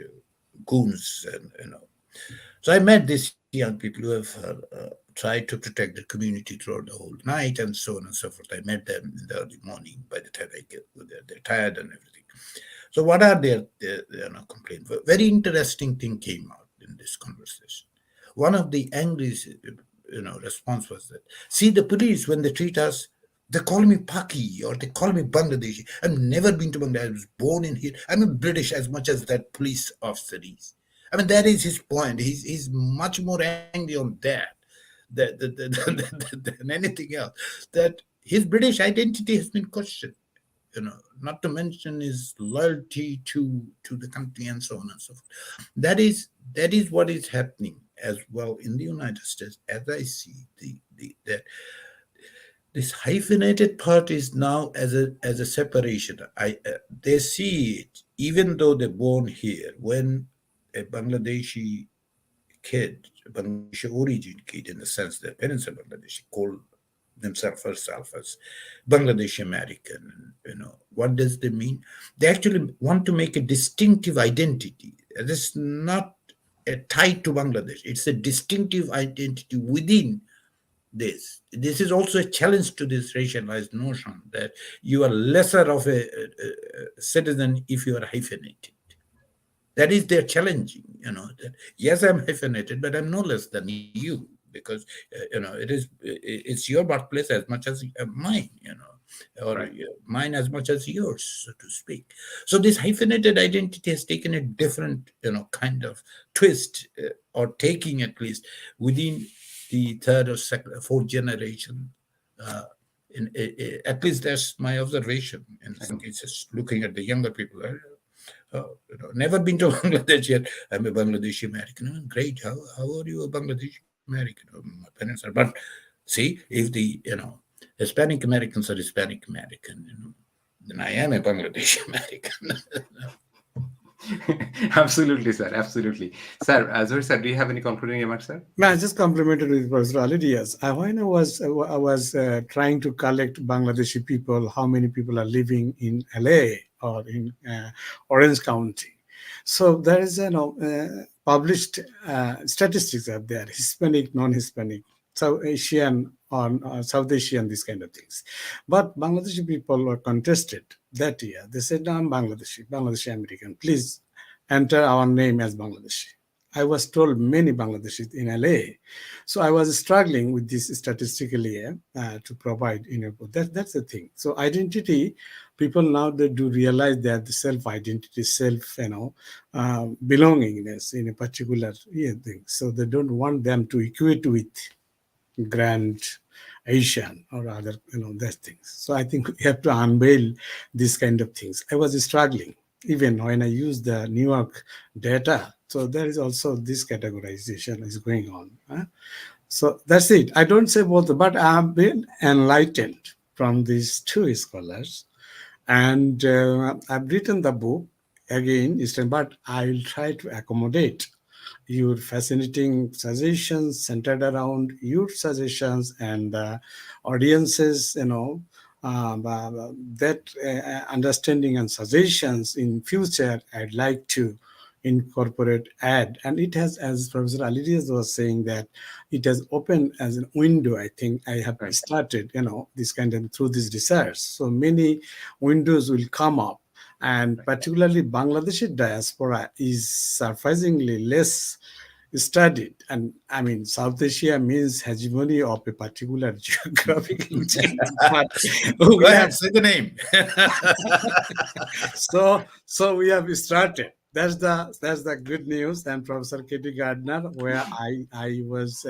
goons, and So I met these young people who have tried to protect the community throughout the whole night, and so on and so forth. I met them in the early morning. By the time I get, they're tired and everything. So what are their complaints? Very interesting thing came out in this conversation. One of the angry, response was that, see, the police, when they treat us, they call me Paki or they call me Bangladeshi. I've never been to Bangladesh. I was born in here. I'm a British as much as that police officer is. I mean, that is his point. He's much more angry on that than anything else. That his British identity has been questioned. Not to mention his loyalty to the country and so on and so forth. That is what is happening as well in the United States, as I see that this hyphenated part is now as a separation. They see it, even though they're born here. When a Bangladeshi kid, a Bangladeshi origin kid, in the sense that parents are Bangladeshi, call themselves as Bangladeshi American. What does they mean? They actually want to make a distinctive identity. This is not tied to Bangladesh. It's a distinctive identity within this. This is also a challenge to this racialized notion that you are lesser of a citizen if you are hyphenated. That is their challenging, that, yes, I'm hyphenated, but I'm no less than you, because, it's your birthplace as much as mine, or Right. mine as much as yours, so to speak. So this hyphenated identity has taken a different, kind of twist, or taking at least within the third or second, fourth generation. At least that's my observation. And it's just looking at the younger people. Never been to Bangladesh yet. I'm a Bangladeshi American. Oh, great. How are you a Bangladeshi American? Oh, my parents are. But see, if the Hispanic Americans are Hispanic American, then I am a Bangladeshi American. Absolutely, sir. Absolutely. Sir, Zahir sir, do you have any concluding remarks, sir? No, I just complimented with Professor Ali Riaz. When I was trying to collect Bangladeshi people, how many people are living in LA or in Orange County. So there is published statistics out there: Hispanic, non-Hispanic, South Asian, or South Asian, these kind of things. But Bangladeshi people were contested that year. They said, no, I'm Bangladeshi American. Please enter our name as Bangladeshi. I was told many Bangladeshis in LA. So I was struggling with this statistically to provide input. That's the thing. So identity, people now they do realize that the self-identity, belongingness in a particular thing. So they don't want them to equate with Grand Asian or other, those things. So I think we have to unveil these kind of things. I was struggling even when I used the New York data. So there is also this categorization is going on. So that's it. I don't say both, but I have been enlightened from these two scholars. And I've written the book again, but I'll try to accommodate your fascinating suggestions centered around your suggestions and the audiences, that understanding and suggestions in future I'd like to incorporate, add. And it has, as Professor Ali Riaz was saying, that it has opened as a window. I think I have started, this kind of through this research. So many windows will come up. and particularly Bangladeshi diaspora is surprisingly less studied. And I mean, South Asia means hegemony of a particular geographical region. But we Go have ahead, say the name. so we have started. That's the good news. And Professor Katy Gardner, where I was,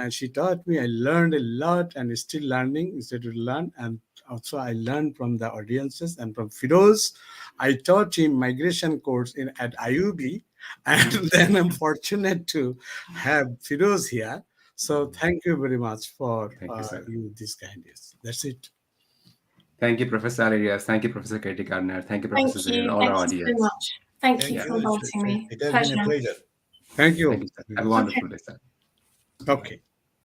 she taught me. I learned a lot and still learning, still to learn. And also I learned from the audiences and from Firoz. I taught him migration course at IUB, and then I'm fortunate to have Firoz here. So thank you very much for Thank you, sir. this kindness. That's it. Thank you, Professor Ali Riaz. Thank you, Professor Katy Gardner. Thank you, Thank Professor Zahir, and you. all Thank our you so audience. much. Thank Thank you Yeah. for you. inviting me. It has been a Pleasure. pleasure. Thank you. Thank you, sir. Have a wonderful day, sir. Okay.